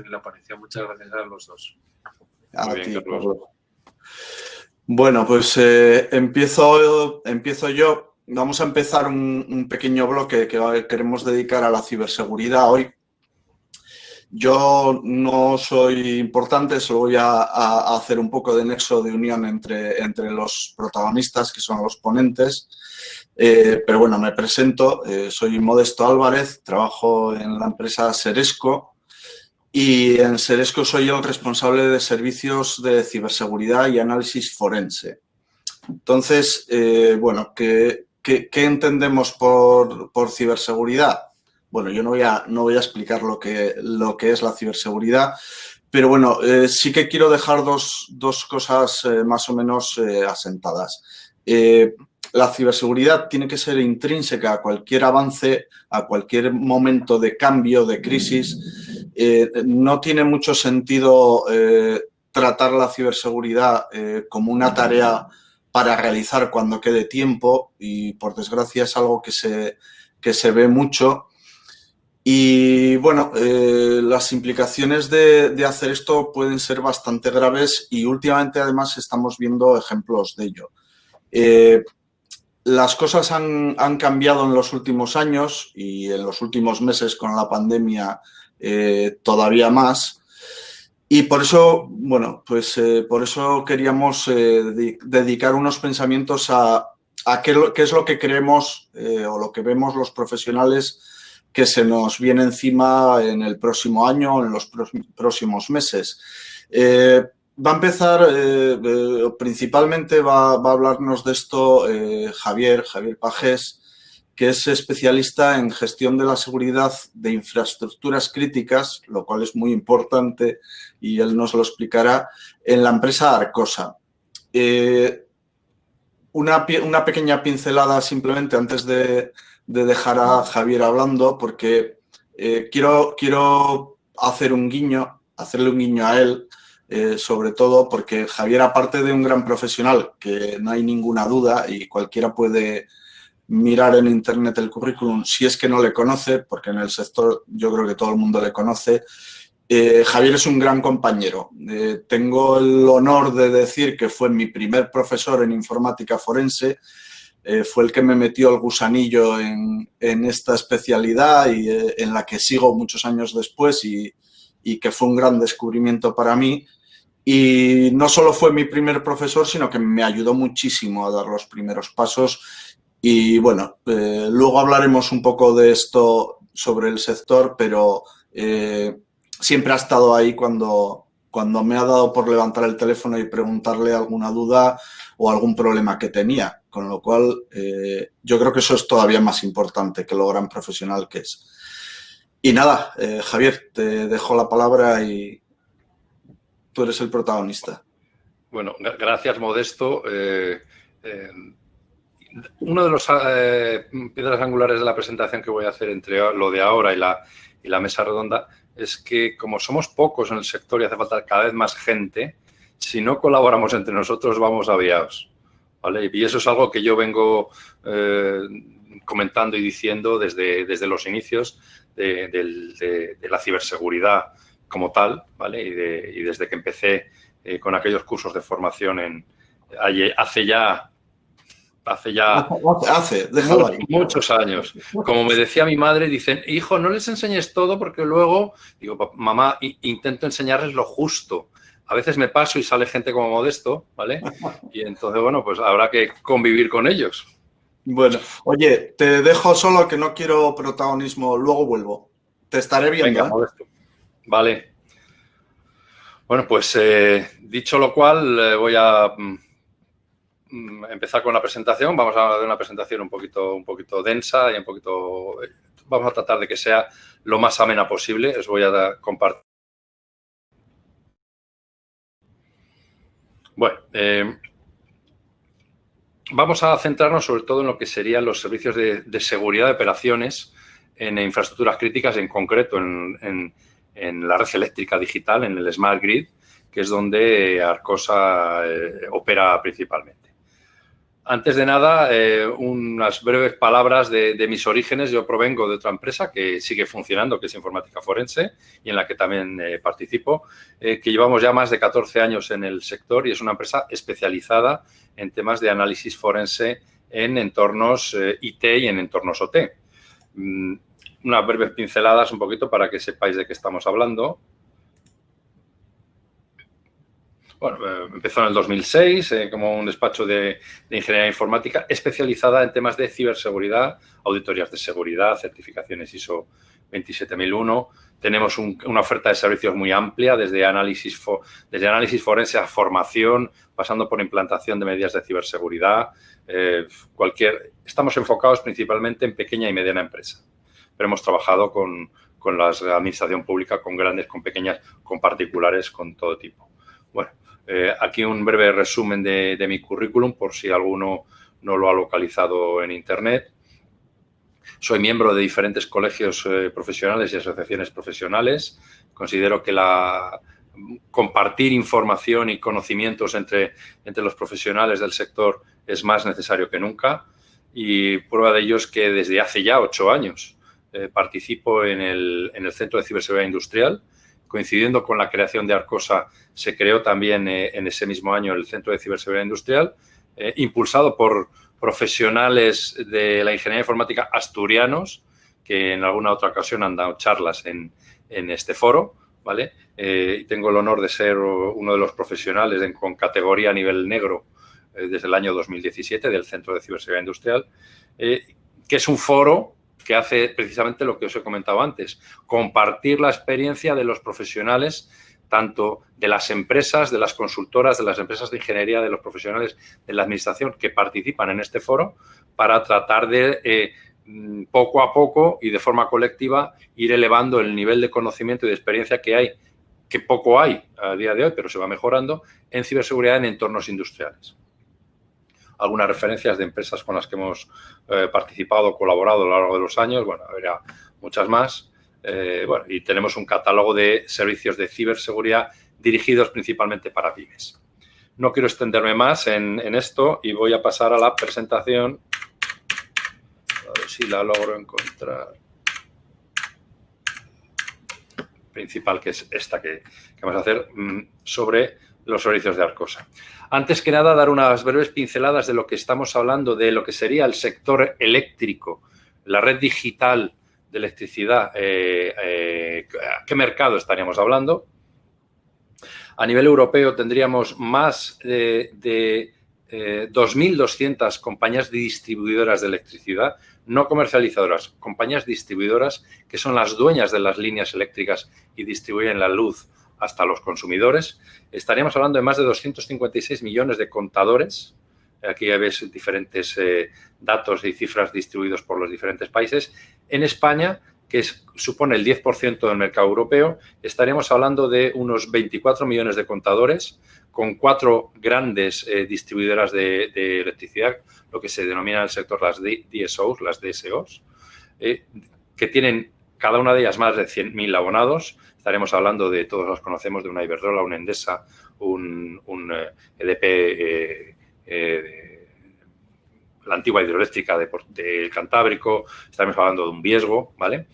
la aparición. Muchas gracias a los dos. Muy bien, Carlos. Bueno, pues empiezo yo. Vamos a empezar un pequeño bloque que queremos dedicar a la ciberseguridad hoy. Yo no soy importante, solo voy a hacer un poco de nexo de unión entre los protagonistas, que son los ponentes. Pero bueno, me presento. Soy Modesto Álvarez, trabajo en la empresa Seresco. Y en Seresco soy el responsable de servicios de ciberseguridad y análisis forense. Entonces, bueno, ¿qué entendemos por ciberseguridad? Bueno, yo no voy a explicar lo que es la ciberseguridad, pero bueno, sí que quiero dejar dos cosas más o menos asentadas. La ciberseguridad tiene que ser intrínseca a cualquier avance, a cualquier momento de cambio, de crisis. No tiene mucho sentido tratar la ciberseguridad como una tarea para realizar cuando quede tiempo y, por desgracia, es algo que se ve mucho. Y, bueno, las implicaciones de hacer esto pueden ser bastante graves y últimamente, además, estamos viendo ejemplos de ello. Las cosas han cambiado en los últimos años y en los últimos meses con la pandemia todavía más. Y por eso, bueno, pues por eso queríamos dedicar unos pensamientos a qué es lo que creemos o lo que vemos los profesionales que se nos viene encima en el próximo año o en los próximos meses. Va a empezar, principalmente va a hablarnos de esto Javier Pagés, que es especialista en gestión de la seguridad de infraestructuras críticas, lo cual es muy importante y él nos lo explicará, en la empresa Arcosa. Una pequeña pincelada simplemente antes de dejar a Javier hablando, porque quiero hacerle un guiño a él, sobre todo porque Javier, aparte de un gran profesional, que no hay ninguna duda y cualquiera puede mirar en internet el currículum si es que no le conoce, porque en el sector yo creo que todo el mundo le conoce. Javier es un gran compañero. Tengo el honor de decir que fue mi primer profesor en informática forense. Fue el que me metió el gusanillo en esta especialidad y en la que sigo muchos años después y que fue un gran descubrimiento para mí. Y no solo fue mi primer profesor, sino que me ayudó muchísimo a dar los primeros pasos. Y bueno, luego hablaremos un poco de esto sobre el sector, pero siempre ha estado ahí cuando me ha dado por levantar el teléfono y preguntarle alguna duda o algún problema que tenía. Con lo cual, yo creo que eso es todavía más importante que lo gran profesional que es. Y nada, Javier, te dejo la palabra y tú eres el protagonista. Bueno, gracias, Modesto. Uno de los piedras angulares de la presentación que voy a hacer entre lo de ahora y la mesa redonda es que, como somos pocos en el sector y hace falta cada vez más gente, si no colaboramos entre nosotros vamos aviados, ¿vale? Y eso es algo que yo vengo comentando y diciendo desde los inicios de la ciberseguridad como tal, ¿vale? Y desde que empecé con aquellos cursos de formación hace muchos años. Como me decía mi madre, dicen, hijo, no les enseñes todo porque luego, digo, mamá, intento enseñarles lo justo. A veces me paso y sale gente como Modesto, ¿vale? Y entonces, bueno, pues habrá que convivir con ellos. Bueno, oye, te dejo solo que no quiero protagonismo, luego vuelvo. Te estaré viendo. Venga, Modesto. Vale. Bueno, pues dicho lo cual, voy a empezar con la presentación. Vamos a dar una presentación un poquito densa y vamos a tratar de que sea lo más amena posible. Os voy a compartir. Bueno, vamos a centrarnos sobre todo en lo que serían los servicios de seguridad de operaciones en infraestructuras críticas, en concreto en la red eléctrica digital, en el Smart Grid, que es donde Arcosa opera principalmente. Antes de nada, unas breves palabras de mis orígenes. Yo provengo de otra empresa que sigue funcionando, que es Informática Forense, y en la que también participo, que llevamos ya más de 14 años en el sector y es una empresa especializada en temas de análisis forense en entornos IT y en entornos OT. Unas breves pinceladas un poquito para que sepáis de qué estamos hablando. Bueno, empezó en el 2006 como un despacho de ingeniería informática especializada en temas de ciberseguridad, auditorías de seguridad, certificaciones ISO 27001. Tenemos una oferta de servicios muy amplia, desde análisis forense a formación, pasando por implantación de medidas de ciberseguridad. Estamos enfocados principalmente en pequeña y mediana empresa, pero hemos trabajado con la administración pública, con grandes, con pequeñas, con particulares, con todo tipo. Bueno, aquí un breve resumen de mi currículum, por si alguno no lo ha localizado en Internet. Soy miembro de diferentes colegios profesionales y asociaciones profesionales. Considero que compartir información y conocimientos entre los profesionales del sector es más necesario que nunca. Y prueba de ello es que desde hace ya 8 años participo en el Centro de Ciberseguridad Industrial. Coincidiendo con la creación de Arcosa, se creó también en ese mismo año el Centro de Ciberseguridad Industrial, impulsado por profesionales de la ingeniería informática asturianos, que en alguna otra ocasión han dado charlas en este foro, ¿vale? Y tengo el honor de ser uno de los profesionales con categoría a nivel negro desde el año 2017 del Centro de Ciberseguridad Industrial, que es un foro que hace precisamente lo que os he comentado antes, compartir la experiencia de los profesionales, tanto de las empresas, de las consultoras, de las empresas de ingeniería, de los profesionales de la administración que participan en este foro, para tratar de, poco a poco y de forma colectiva, ir elevando el nivel de conocimiento y de experiencia que hay, que poco hay a día de hoy, pero se va mejorando, en ciberseguridad en entornos industriales. Algunas referencias de empresas con las que hemos participado, colaborado a lo largo de los años. Bueno, habría muchas más. Bueno, y tenemos un catálogo de servicios de ciberseguridad dirigidos principalmente para pymes. No quiero extenderme más en esto y voy a pasar a la presentación. A ver si la logro encontrar. Principal, que es esta que vamos a hacer sobre los servicios de Arcosa. Antes que nada, dar unas breves pinceladas de lo que estamos hablando, de lo que sería el sector eléctrico, la red digital de electricidad. ¿A qué mercado estaríamos hablando? A nivel europeo tendríamos más de 2.200 compañías distribuidoras de electricidad, no comercializadoras, compañías distribuidoras que son las dueñas de las líneas eléctricas y distribuyen la luz hasta los consumidores. Estaríamos hablando de más de 256 millones de contadores. Aquí ya ves diferentes datos y cifras distribuidos por los diferentes países. En España, que supone el 10% del mercado europeo, estaríamos hablando de unos 24 millones de contadores con 4 grandes distribuidoras de electricidad, lo que se denomina en el sector las DSOs, las DSOs, que tienen cada una de ellas más de 100.000 abonados. Estaremos hablando de, todos los conocemos, de una Iberdrola, una Endesa, un EDP, la antigua hidroeléctrica del Cantábrico, estaremos hablando de un Viesgo, ¿vale?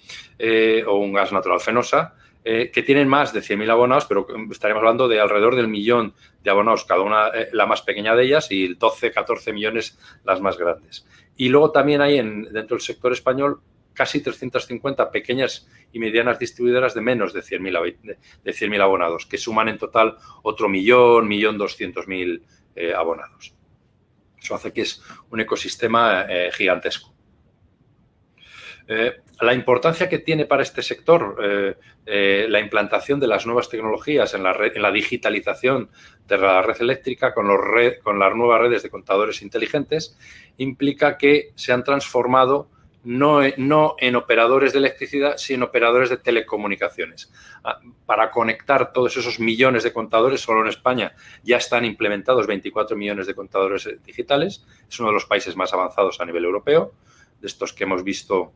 O un Gas Natural Fenosa, que tienen más de 100.000 abonados, pero estaremos hablando de alrededor del 1.000.000 de abonados, cada una la más pequeña de ellas, y 12, 14 millones las más grandes. Y luego también hay dentro del sector español casi 350 pequeñas y medianas distribuidoras de menos de 100.000 abonados, que suman en total otro 1.200.000 abonados. Eso hace que es un ecosistema gigantesco. La importancia que tiene para este sector la implantación de las nuevas tecnologías en la digitalización de la red eléctrica con las nuevas redes de contadores inteligentes implica que se han transformado no en operadores de electricidad, sino en operadores de telecomunicaciones. Para conectar todos esos millones de contadores, solo en España ya están implementados 24 millones de contadores digitales. Es uno de los países más avanzados a nivel europeo. de estos que hemos visto.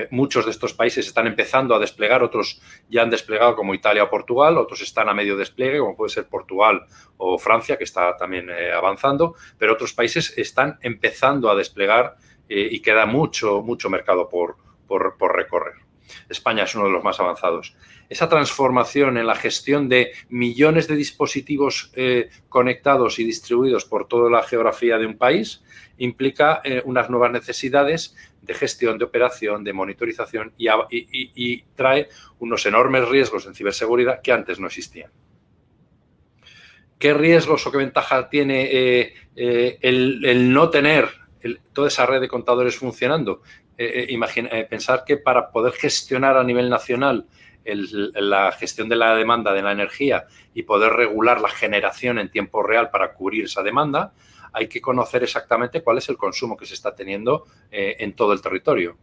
Muchos de estos países están empezando a desplegar, otros ya han desplegado como Italia o Portugal, otros están a medio despliegue, como puede ser Portugal o Francia, que está también avanzando, pero otros países están empezando a desplegar y queda mucho mercado por recorrer. España es uno de los más avanzados. Esa transformación en la gestión de millones de dispositivos conectados y distribuidos por toda la geografía de un país implica unas nuevas necesidades de gestión, de operación, de monitorización y trae unos enormes riesgos en ciberseguridad que antes no existían. ¿Qué riesgos o qué ventaja tiene el no tener toda esa red de contadores funcionando? Pensar que para poder gestionar a nivel nacional la gestión de la demanda de la energía y poder regular la generación en tiempo real para cubrir esa demanda, hay que conocer exactamente cuál es el consumo que se está teniendo en todo el territorio.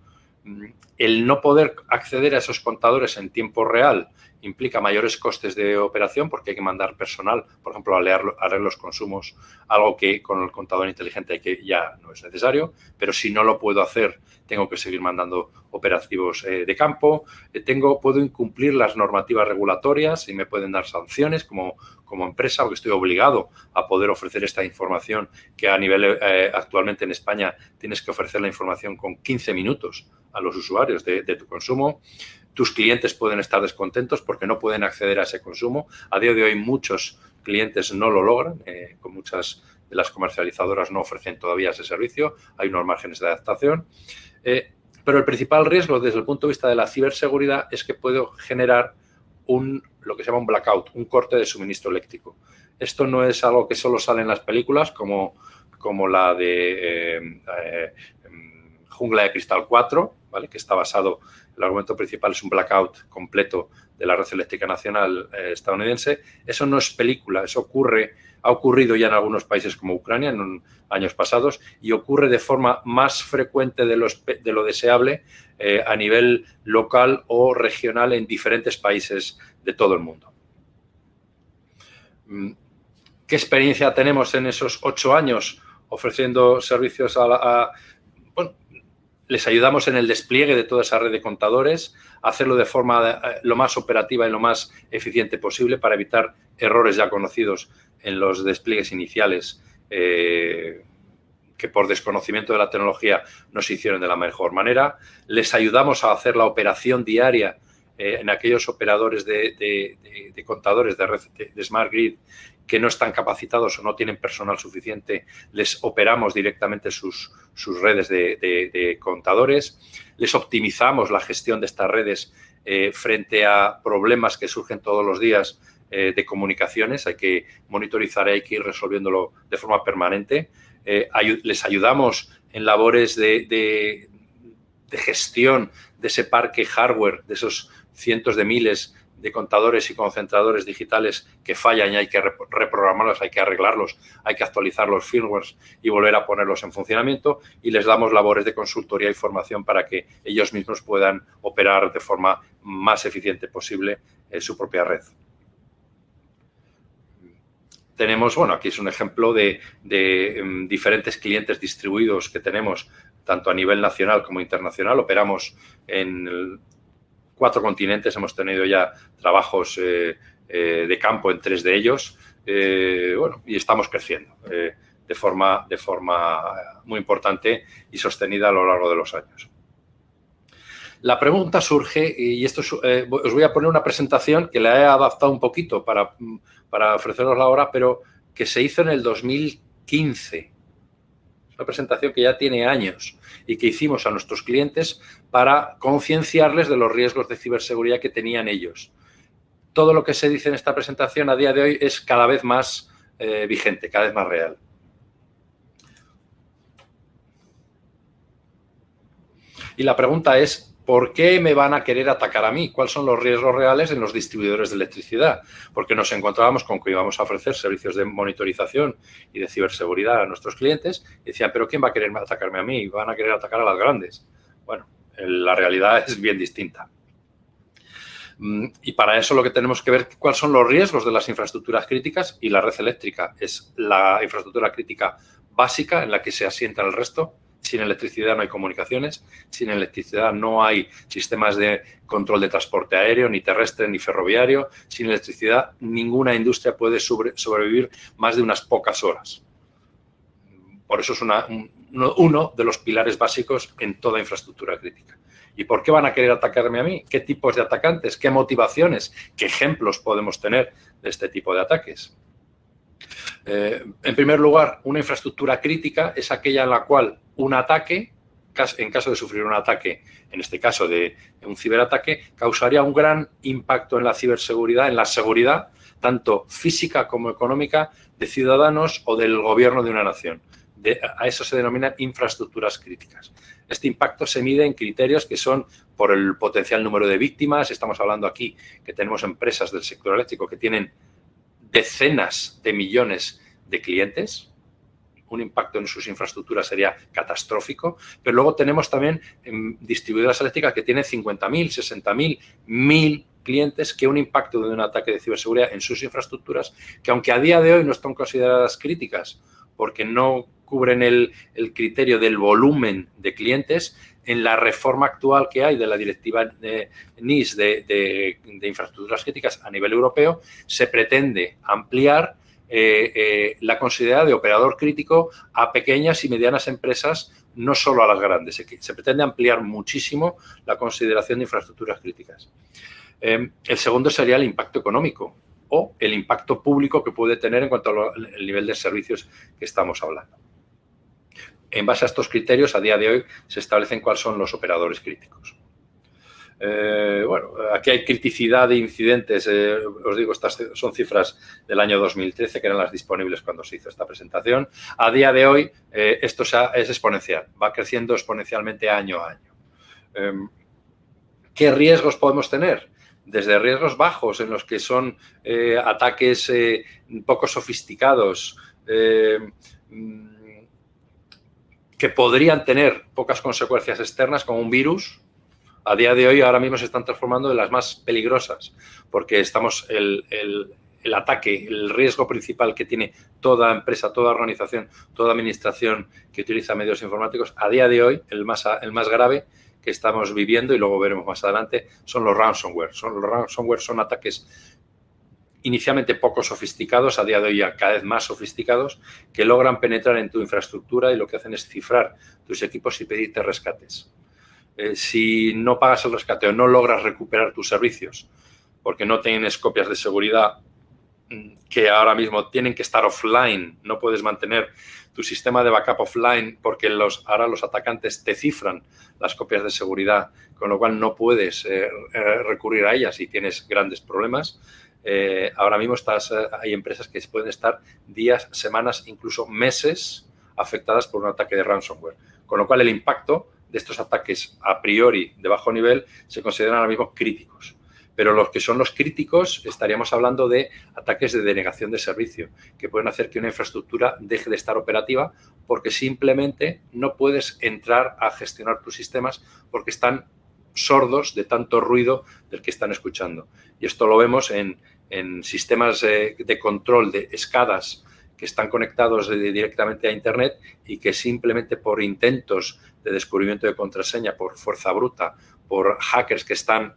El no poder acceder a esos contadores en tiempo real implica mayores costes de operación porque hay que mandar personal, por ejemplo, a leer los consumos, algo que con el contador inteligente ya no es necesario, pero si no lo puedo hacer, tengo que seguir mandando operativos de campo, puedo incumplir las normativas regulatorias y me pueden dar sanciones como empresa, porque estoy obligado a poder ofrecer esta información que a nivel actualmente en España tienes que ofrecer la información con 15 minutos a los usuarios de tu consumo. Tus clientes pueden estar descontentos porque no pueden acceder a ese consumo. A día de hoy muchos clientes no lo logran, con muchas de las comercializadoras no ofrecen todavía ese servicio, hay unos márgenes de adaptación. Pero el principal riesgo desde el punto de vista de la ciberseguridad es que puedo generar lo que se llama un blackout, un corte de suministro eléctrico. Esto no es algo que solo sale en las películas como la de Jungla de Cristal 4, ¿vale? Que está basado, el argumento principal es un blackout completo de la red eléctrica nacional estadounidense. Eso no es película, eso ha ocurrido ya en algunos países como Ucrania en años pasados y ocurre de forma más frecuente de lo deseable a nivel local o regional en diferentes países de todo el mundo. ¿Qué experiencia tenemos en esos 8 años ofreciendo servicios bueno, les ayudamos en el despliegue de toda esa red de contadores, a hacerlo de forma lo más operativa y lo más eficiente posible para evitar errores ya conocidos en los despliegues iniciales que por desconocimiento de la tecnología no se hicieron de la mejor manera. Les ayudamos a hacer la operación diaria en aquellos operadores de contadores de red de Smart Grid que no están capacitados o no tienen personal suficiente, les operamos directamente sus redes de contadores, les optimizamos la gestión de estas redes frente a problemas que surgen todos los días de comunicaciones, hay que monitorizar y hay que ir resolviéndolo de forma permanente. Les ayudamos en labores de gestión de ese parque hardware, de esos cientos de miles de contadores y concentradores digitales que fallan y hay que reprogramarlos, hay que arreglarlos, hay que actualizar los firmwares y volver a ponerlos en funcionamiento, y les damos labores de consultoría y formación para que ellos mismos puedan operar de forma más eficiente posible su propia red. Tenemos, bueno, aquí es un ejemplo de diferentes clientes distribuidos que tenemos tanto a nivel nacional como internacional. Operamos en 4 continentes, hemos tenido ya trabajos de campo en 3 de ellos, bueno, y estamos creciendo de forma muy importante y sostenida a lo largo de los años. La pregunta surge, y esto os voy a poner una presentación que la he adaptado un poquito para ofrecerosla ahora, pero que se hizo en el 2015. Una presentación que ya tiene años y que hicimos a nuestros clientes para concienciarles de los riesgos de ciberseguridad que tenían ellos. Todo lo que se dice en esta presentación a día de hoy es cada vez más vigente, cada vez más real. Y la pregunta es, ¿por qué me van a querer atacar a mí? ¿Cuáles son los riesgos reales en los distribuidores de electricidad? Porque nos encontrábamos con que íbamos a ofrecer servicios de monitorización y de ciberseguridad a nuestros clientes y decían, ¿pero quién va a querer atacarme a mí? ¿Van a querer atacar a las grandes? Bueno, la realidad es bien distinta. Y para eso lo que tenemos que ver cuáles son los riesgos de las infraestructuras críticas, y la red eléctrica es la infraestructura crítica básica en la que se asienta el resto Sin electricidad no hay comunicaciones, sin electricidad no hay sistemas de control de transporte aéreo, ni terrestre, ni ferroviario. Sin electricidad ninguna industria puede sobrevivir más de unas pocas horas. Por eso es uno de los pilares básicos en toda infraestructura crítica. ¿Y por qué van a querer atacarme a mí? ¿Qué tipos de atacantes? ¿Qué motivaciones? ¿Qué ejemplos podemos tener de este tipo de ataques? En primer lugar, una infraestructura crítica es aquella en la cual un ataque, en caso de sufrir un ataque, en este caso de un ciberataque, causaría un gran impacto en la ciberseguridad, en la seguridad, tanto física como económica, de ciudadanos o del gobierno de una nación. A eso se denominan infraestructuras críticas. Este impacto se mide en criterios que son por el potencial número de víctimas. Estamos hablando aquí que tenemos empresas del sector eléctrico que tienen decenas de millones de clientes. Un impacto en sus infraestructuras sería catastrófico. Pero luego tenemos también distribuidoras eléctricas que tienen 50.000, 60.000, 1.000 clientes, que un impacto de un ataque de ciberseguridad en sus infraestructuras, que aunque a día de hoy no están consideradas críticas porque no cubren el criterio del volumen de clientes, en la reforma actual que hay de la directiva NIS de infraestructuras críticas a nivel europeo, se pretende ampliar la considerada de operador crítico a pequeñas y medianas empresas, no solo a las grandes. Se pretende ampliar muchísimo la consideración de infraestructuras críticas. El segundo sería el impacto económico o el impacto público que puede tener en cuanto al nivel de servicios que estamos hablando. En base a estos criterios, a día de hoy, se establecen cuáles son los operadores críticos. Bueno, aquí hay criticidad de incidentes. Os digo, estas son cifras del año 2013, que eran las disponibles cuando se hizo esta presentación. A día de hoy, esto es exponencial, va creciendo exponencialmente año a año. ¿Qué riesgos podemos tener? Desde riesgos bajos, en los que son ataques poco sofisticados, que podrían tener pocas consecuencias externas, como un virus. A día de hoy, ahora mismo se están transformando en las más peligrosas, porque el ataque, el riesgo principal que tiene toda empresa, toda organización, toda administración que utiliza medios informáticos, a día de hoy, el más grave que estamos viviendo, y luego veremos más adelante, son los ransomware. Los ransomware son ataques inicialmente poco sofisticados, a día de hoy ya cada vez más sofisticados, que logran penetrar en tu infraestructura y lo que hacen es cifrar tus equipos y pedirte rescates. Si no pagas el rescate o no logras recuperar tus servicios porque no tienes copias de seguridad que ahora mismo tienen que estar offline, no puedes mantener tu sistema de backup offline porque ahora los atacantes te cifran las copias de seguridad, con lo cual no puedes recurrir a ellas y tienes grandes problemas. Ahora mismo hay empresas que pueden estar días, semanas, incluso meses afectadas por un ataque de ransomware. Con lo cual el impacto de estos ataques a priori de bajo nivel se consideran ahora mismo críticos. Pero los que son los críticos, estaríamos hablando de ataques de denegación de servicio, que pueden hacer que una infraestructura deje de estar operativa porque simplemente no puedes entrar a gestionar tus sistemas porque están sordos de tanto ruido del que están escuchando. Y esto lo vemos en sistemas de control de escadas que están conectados directamente a Internet y que simplemente por intentos de descubrimiento de contraseña, por fuerza bruta, por hackers que están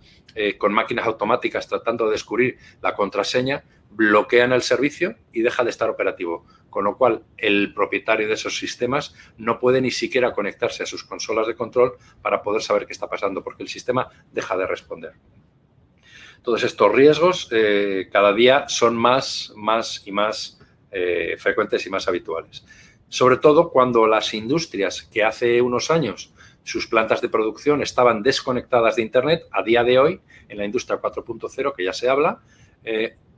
con máquinas automáticas tratando de descubrir la contraseña, bloquean el servicio y deja de estar operativo. Con lo cual, el propietario de esos sistemas no puede ni siquiera conectarse a sus consolas de control para poder saber qué está pasando, porque el sistema deja de responder. Todos estos riesgos cada día son más y más frecuentes y más habituales. Sobre todo cuando las industrias que hace unos años sus plantas de producción estaban desconectadas de Internet, a día de hoy, en la industria 4.0, que ya se habla,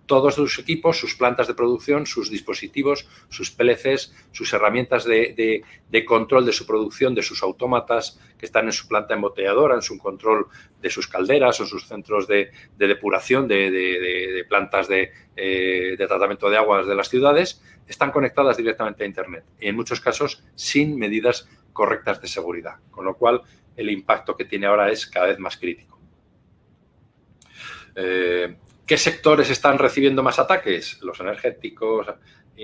todos sus equipos, sus plantas de producción, sus dispositivos, sus PLCs, sus herramientas de control de su producción, de sus autómatas que están en su planta embotelladora, en su control de sus calderas o sus centros de depuración de plantas de tratamiento de aguas de las ciudades, están conectadas directamente a Internet y en muchos casos sin medidas correctas de seguridad, con lo cual el impacto que tiene ahora es cada vez más crítico. ¿Qué sectores están recibiendo más ataques? Los energéticos,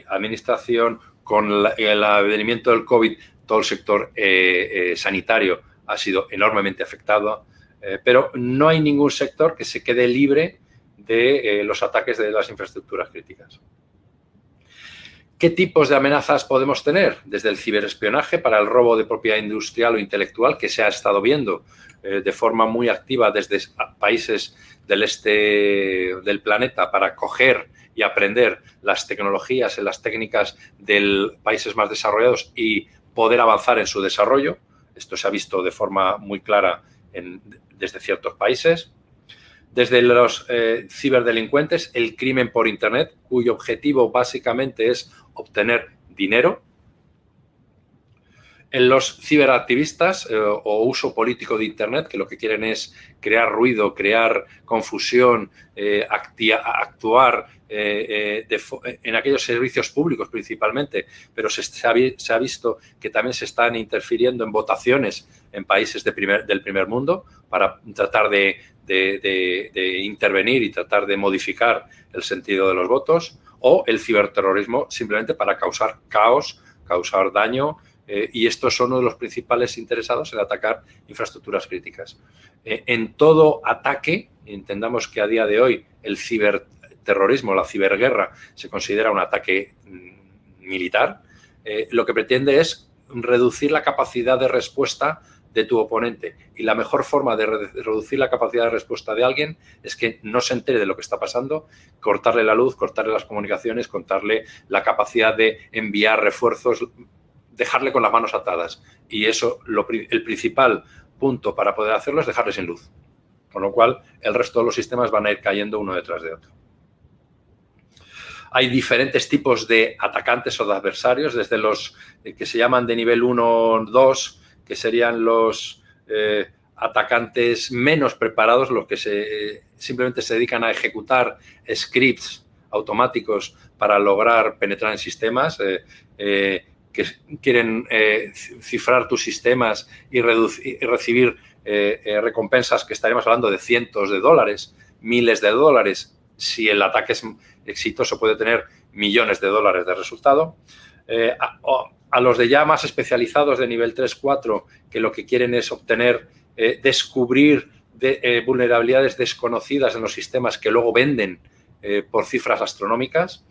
administración, con el advenimiento del COVID, todo el sector sanitario ha sido enormemente afectado, pero no hay ningún sector que se quede libre de los ataques de las infraestructuras críticas. ¿Qué tipos de amenazas podemos tener? Desde el ciberespionaje para el robo de propiedad industrial o intelectual, que se ha estado viendo de forma muy activa desde países del este del planeta para coger y aprender las tecnologías y las técnicas de países más desarrollados y poder avanzar en su desarrollo. Esto se ha visto de forma muy clara desde ciertos países. Desde los ciberdelincuentes, el crimen por Internet, cuyo objetivo básicamente es obtener dinero. En los ciberactivistas o uso político de Internet, que lo que quieren es crear ruido, crear confusión, actuar en aquellos servicios públicos principalmente, pero se ha visto que también se están interfiriendo en votaciones en países del primer mundo para tratar de intervenir y tratar de modificar el sentido de los votos, o el ciberterrorismo simplemente para causar caos, causar daño, y estos son uno de los principales interesados en atacar infraestructuras críticas. En todo ataque, entendamos que a día de hoy el ciberterrorismo, la ciberguerra, se considera un ataque militar, lo que pretende es reducir la capacidad de respuesta de tu oponente. Y la mejor forma de reducir la capacidad de respuesta de alguien es que no se entere de lo que está pasando, cortarle la luz, cortarle las comunicaciones, cortarle la capacidad de enviar refuerzos, dejarle con las manos atadas. Y eso, el principal punto para poder hacerlo es dejarle sin luz. Con lo cual, el resto de los sistemas van a ir cayendo uno detrás de otro. Hay diferentes tipos de atacantes o de adversarios, desde los que se llaman de nivel 1 o 2, que serían los atacantes menos preparados, los que simplemente se dedican a ejecutar scripts automáticos para lograr penetrar en sistemas, que quieren cifrar tus sistemas y recibir recompensas que estaremos hablando de cientos de dólares, miles de dólares. Si el ataque es exitoso, puede tener millones de dólares de resultado. A los de ya más especializados de nivel 3-4, que lo que quieren es obtener, descubrir vulnerabilidades desconocidas en los sistemas que luego venden por cifras astronómicas,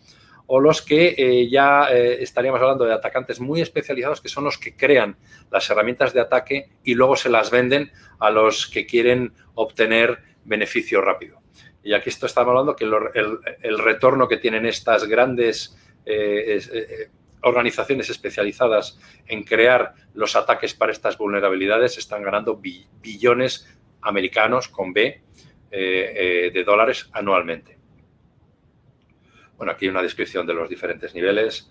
o los que ya estaríamos hablando de atacantes muy especializados, que son los que crean las herramientas de ataque y luego se las venden a los que quieren obtener beneficio rápido. Y aquí estamos hablando que el retorno que tienen estas grandes organizaciones especializadas en crear los ataques para estas vulnerabilidades están ganando billones americanos con B de dólares anualmente. Bueno, aquí hay una descripción de los diferentes niveles,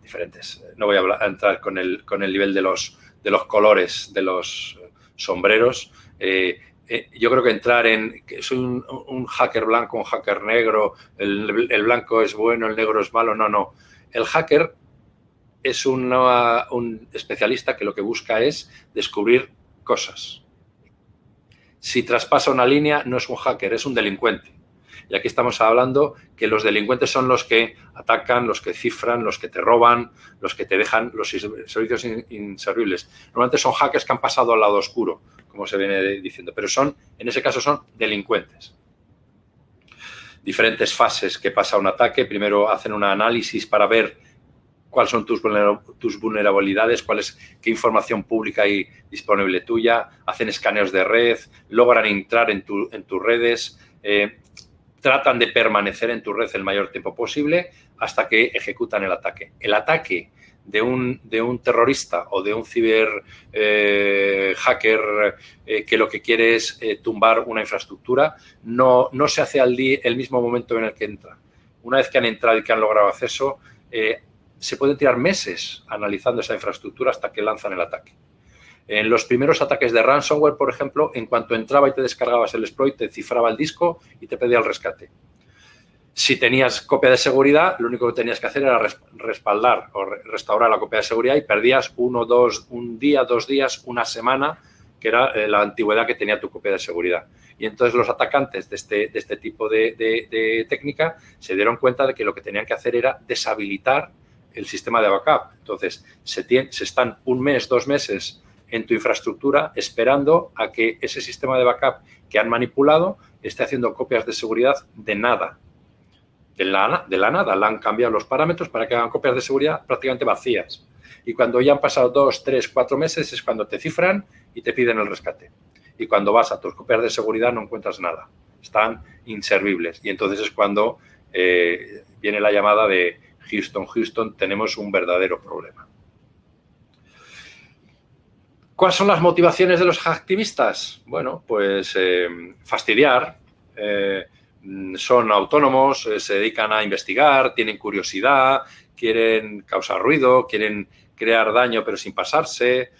diferentes. No voy a entrar con el nivel de los colores de los sombreros. Yo creo que entrar en que soy un hacker blanco, un hacker negro, el blanco es bueno, el negro es malo, no. El hacker es un especialista que lo que busca es descubrir cosas. Si traspasa una línea, no es un hacker, es un delincuente. Y aquí estamos hablando que los delincuentes son los que atacan, los que cifran, los que te roban, los que te dejan los servicios inservibles. Normalmente son hackers que han pasado al lado oscuro, como se viene diciendo, pero en ese caso son delincuentes. Diferentes fases que pasa un ataque. Primero hacen un análisis para ver cuáles son tus vulnerabilidades, qué información pública hay disponible tuya, hacen escaneos de red, logran entrar en tus redes, tratan de permanecer en tu red el mayor tiempo posible hasta que ejecutan el ataque. El ataque de un terrorista o de un ciber hacker que lo que quiere es tumbar una infraestructura, no se hace el mismo momento en el que entra. Una vez que han entrado y que han logrado acceso, se pueden tirar meses analizando esa infraestructura hasta que lanzan el ataque. En los primeros ataques de ransomware, por ejemplo, en cuanto entraba y te descargabas el exploit, te cifraba el disco y te pedía el rescate. Si tenías copia de seguridad, lo único que tenías que hacer era respaldar o restaurar la copia de seguridad y perdías un día, 2 días, una semana, que era la antigüedad que tenía tu copia de seguridad. Y entonces los atacantes de este tipo de técnica se dieron cuenta de que lo que tenían que hacer era deshabilitar el sistema de backup. Entonces, se están 1 mes, 2 meses en tu infraestructura esperando a que ese sistema de backup que han manipulado esté haciendo copias de seguridad de nada. De la nada. Le han cambiado los parámetros para que hagan copias de seguridad prácticamente vacías. Y cuando ya han pasado 2, 3, 4 meses es cuando te cifran y te piden el rescate. Y cuando vas a tus copias de seguridad no encuentras nada. Están inservibles. Y entonces es cuando viene la llamada de Houston, Houston, tenemos un verdadero problema. ¿Cuáles son las motivaciones de los activistas? Bueno, pues fastidiar, son autónomos, se dedican a investigar, tienen curiosidad, quieren causar ruido, quieren crear daño pero sin pasarse,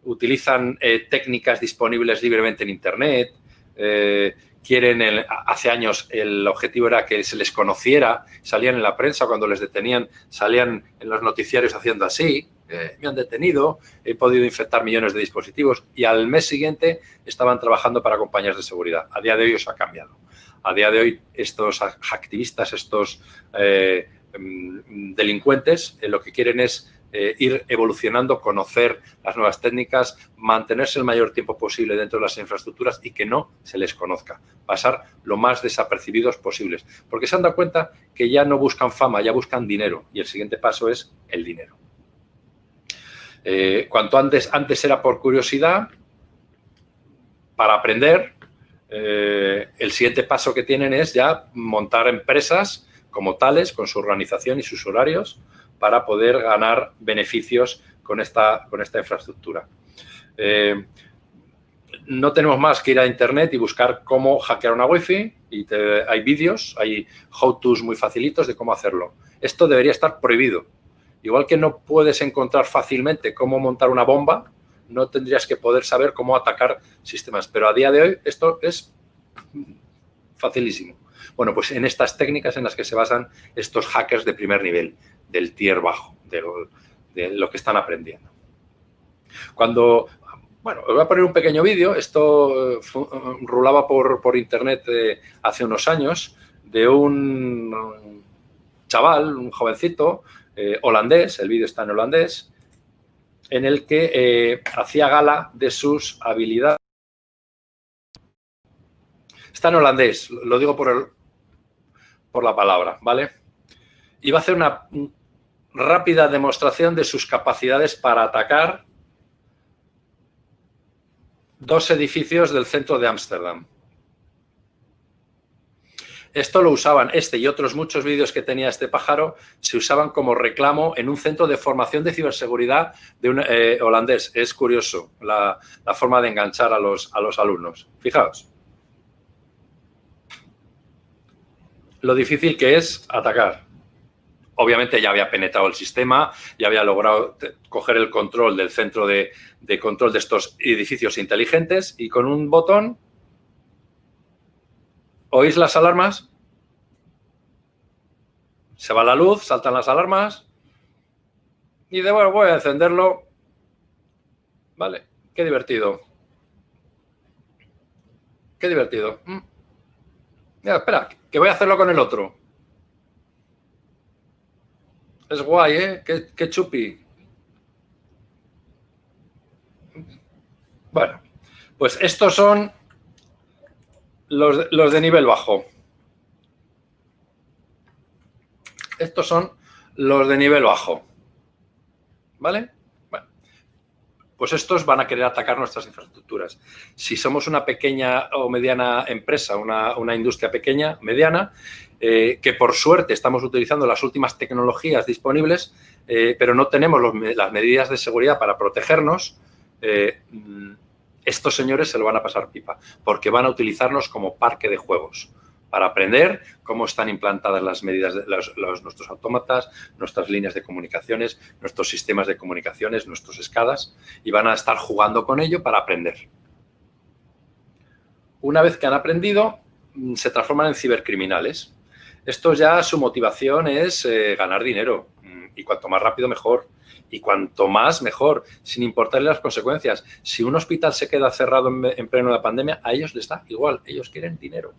utilizan técnicas disponibles libremente en Internet, hace años el objetivo era que se les conociera, salían en la prensa cuando les detenían, salían en los noticiarios haciendo así, me han detenido, he podido infectar millones de dispositivos y al mes siguiente estaban trabajando para compañías de seguridad. A día de hoy eso ha cambiado. A día de hoy estos activistas, estos delincuentes, lo que quieren es ir evolucionando, conocer las nuevas técnicas, mantenerse el mayor tiempo posible dentro de las infraestructuras y que no se les conozca, pasar lo más desapercibidos posibles, porque se han dado cuenta que ya no buscan fama, ya buscan dinero y el siguiente paso es el dinero. Cuanto antes era por curiosidad, para aprender, el siguiente paso que tienen es ya montar empresas como tales, con su organización y sus horarios, para poder ganar beneficios con esta infraestructura. No tenemos más que ir a Internet y buscar cómo hackear una Wi-Fi. Hay vídeos, hay how-tos muy facilitos de cómo hacerlo. Esto debería estar prohibido. Igual que no puedes encontrar fácilmente cómo montar una bomba, no tendrías que poder saber cómo atacar sistemas. Pero a día de hoy esto es facilísimo. Bueno, pues en estas técnicas en las que se basan estos hackers de primer nivel, del tier bajo, de lo que están aprendiendo. Os voy a poner un pequeño vídeo. Esto rulaba por Internet hace unos años de un chaval, un jovencito holandés, el vídeo está en holandés, en el que hacía gala de sus habilidades. Está en holandés, lo digo por la palabra, ¿vale? Y va a hacer una rápida demostración de sus capacidades para atacar 2 edificios del centro de Ámsterdam. Esto lo usaban, y otros muchos vídeos que tenía este pájaro, se usaban como reclamo en un centro de formación de ciberseguridad de un holandés. Es curioso la forma de enganchar a los alumnos. Fijaos. Lo difícil que es atacar. Obviamente ya había penetrado el sistema, ya había logrado coger el control del centro de control de estos edificios inteligentes y con un botón, ¿oís las alarmas? Se va la luz, saltan las alarmas y bueno, voy a encenderlo. Vale, qué divertido. Qué divertido. Mira, espera, que voy a hacerlo con el otro. Es guay, ¿eh? Qué chupi. Bueno, pues estos son los de nivel bajo. Estos son los de nivel bajo. ¿Vale? Bueno, pues estos van a querer atacar nuestras infraestructuras. Si somos una pequeña o mediana empresa, una industria pequeña, mediana, que por suerte estamos utilizando las últimas tecnologías disponibles, pero no tenemos las medidas de seguridad para protegernos, estos señores se lo van a pasar pipa, porque van a utilizarnos como parque de juegos para aprender cómo están implantadas las medidas de nuestros autómatas, nuestras líneas de comunicaciones, nuestros sistemas de comunicaciones, nuestros SCADAs, y van a estar jugando con ello para aprender. Una vez que han aprendido, se transforman en cibercriminales. Estos ya su motivación es ganar dinero y cuanto más rápido mejor. Y cuanto más, mejor, sin importarle las consecuencias. Si un hospital se queda cerrado en pleno de la pandemia, a ellos les da igual, ellos quieren dinero.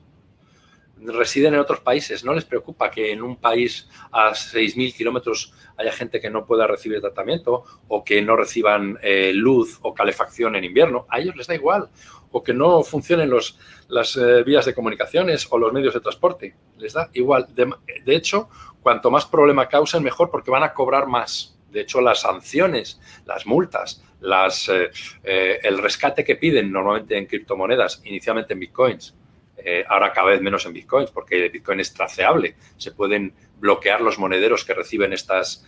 residen en otros países. No les preocupa que en un país a 6.000 kilómetros haya gente que no pueda recibir tratamiento o que no reciban luz o calefacción en invierno. A ellos les da igual. O que no funcionen las vías de comunicaciones o los medios de transporte. Les da igual. De hecho, cuanto más problema causen, mejor, porque van a cobrar más. De hecho, las sanciones, las multas, el rescate que piden normalmente en criptomonedas, inicialmente en bitcoins, ahora cada vez menos en bitcoins, porque el bitcoin es traceable. Se pueden bloquear los monederos que reciben estos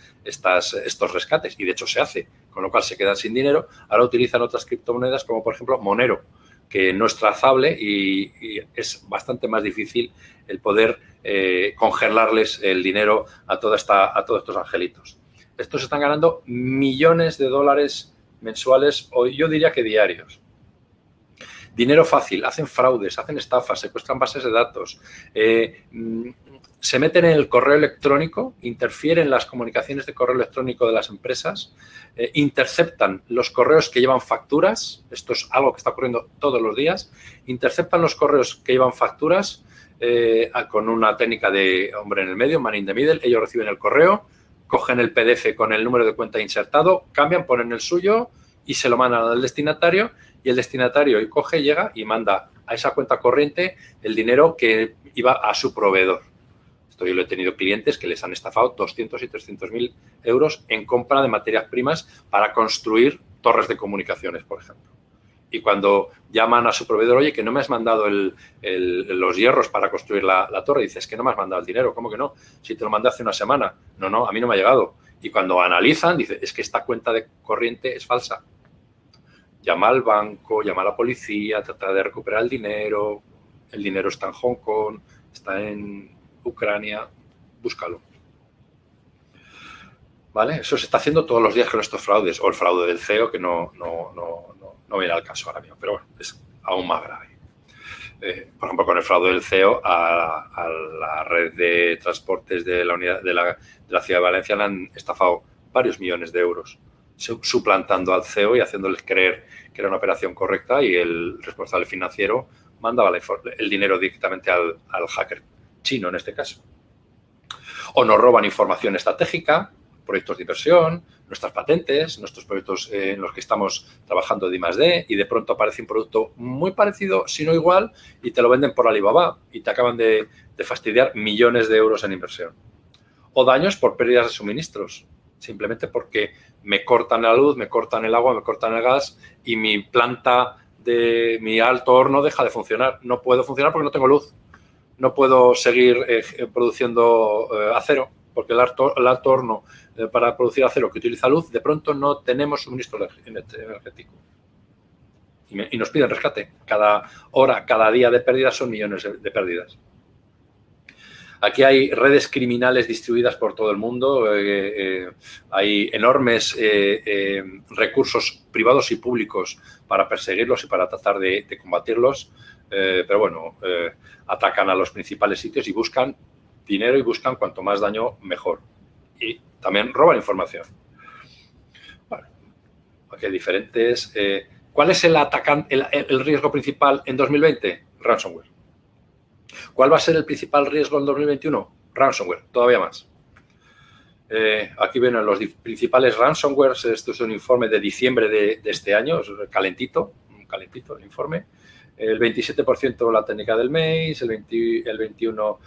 rescates, y de hecho se hace, con lo cual se quedan sin dinero. Ahora utilizan otras criptomonedas como, por ejemplo, Monero, que no es trazable y es bastante más difícil el poder congelarles el dinero a todos estos angelitos. Estos están ganando millones de dólares mensuales, o yo diría que diarios. Dinero fácil, hacen fraudes, hacen estafas, secuestran bases de datos, se meten en el correo electrónico, interfieren en las comunicaciones de correo electrónico de las empresas, interceptan los correos que llevan facturas, esto es algo que está ocurriendo todos los días, interceptan los correos que llevan facturas con una técnica de hombre en el medio, man in the middle. Ellos reciben el correo, cogen el PDF con el número de cuenta insertado, cambian, ponen el suyo y se lo mandan al destinatario, y el destinatario coge, llega y manda a esa cuenta corriente el dinero que iba a su proveedor. Esto yo lo he tenido clientes que les han estafado 200 y 300.000 euros en compra de materias primas para construir torres de comunicaciones, por ejemplo. Y cuando llaman a su proveedor, oye, que no me has mandado los hierros para construir la torre, dices, que no me has mandado el dinero. ¿Cómo que no? Si te lo mandé hace una semana. No, a mí no me ha llegado. Y cuando analizan, dice, es que esta cuenta de corriente es falsa. Llama al banco, llama a la policía, trata de recuperar el dinero está en Hong Kong, está en Ucrania, búscalo. ¿Vale? Eso se está haciendo todos los días con estos fraudes, o el fraude del CEO, que no viene al caso ahora mismo, pero bueno, es aún más grave. Por ejemplo, con el fraude del CEO a la red de transportes de la ciudad de Valencia le han estafado varios millones de euros, suplantando al CEO y haciéndoles creer que era una operación correcta, y el responsable financiero mandaba el dinero directamente al hacker chino en este caso. O nos roban información estratégica, proyectos de inversión, nuestras patentes, nuestros proyectos en los que estamos trabajando de I+D, y de pronto aparece un producto muy parecido, si no igual, y te lo venden por Alibaba y te acaban de fastidiar millones de euros en inversión. O daños por pérdidas de suministros, simplemente porque me cortan la luz, me cortan el agua, me cortan el gas y mi planta de mi alto horno deja de funcionar. No puedo funcionar porque no tengo luz. No puedo seguir produciendo acero, porque el alto horno para producir acero que utiliza luz, de pronto no tenemos suministro energético. Y nos piden rescate. Cada hora, cada día de pérdidas son millones de pérdidas. Aquí hay redes criminales distribuidas por todo el mundo. Hay enormes recursos privados y públicos para perseguirlos y para tratar de combatirlos. Pero bueno, atacan a los principales sitios y buscan dinero, y buscan cuanto más daño, mejor. Y también roban información. Bueno, aquí hay diferentes. ¿Cuál es el riesgo principal en 2020? Ransomware. ¿Cuál va a ser el principal riesgo en 2021? Ransomware, todavía más. Aquí ven los principales ransomwares. Esto es un informe de diciembre de este año, es calentito el informe. El 27% la técnica del Maze, el 21%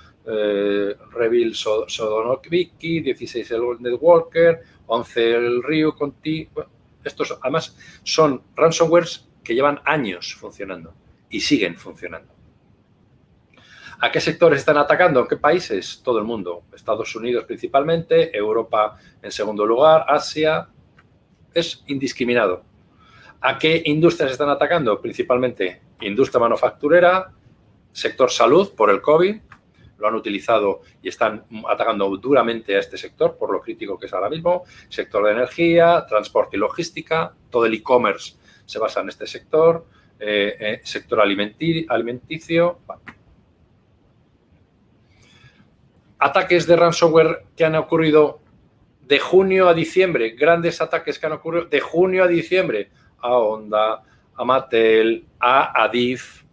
Revil Sodonok-Wiki, 16% el Netwalker, 11% el Ryu Conti. Bueno, estos además son ransomwares que llevan años funcionando y siguen funcionando. ¿A qué sectores están atacando? ¿En qué países? Todo el mundo. Estados Unidos principalmente, Europa en segundo lugar, Asia. Es indiscriminado. ¿A qué industrias están atacando? Principalmente industria manufacturera, sector salud por el COVID. Lo han utilizado y están atacando duramente a este sector por lo crítico que es ahora mismo. Sector de energía, transporte y logística. Todo el e-commerce se basa en este sector. Sector alimenticio. Ataques de ransomware que han ocurrido de junio a diciembre. Grandes ataques que han ocurrido de junio a diciembre. A Honda, a Mattel, a Adif,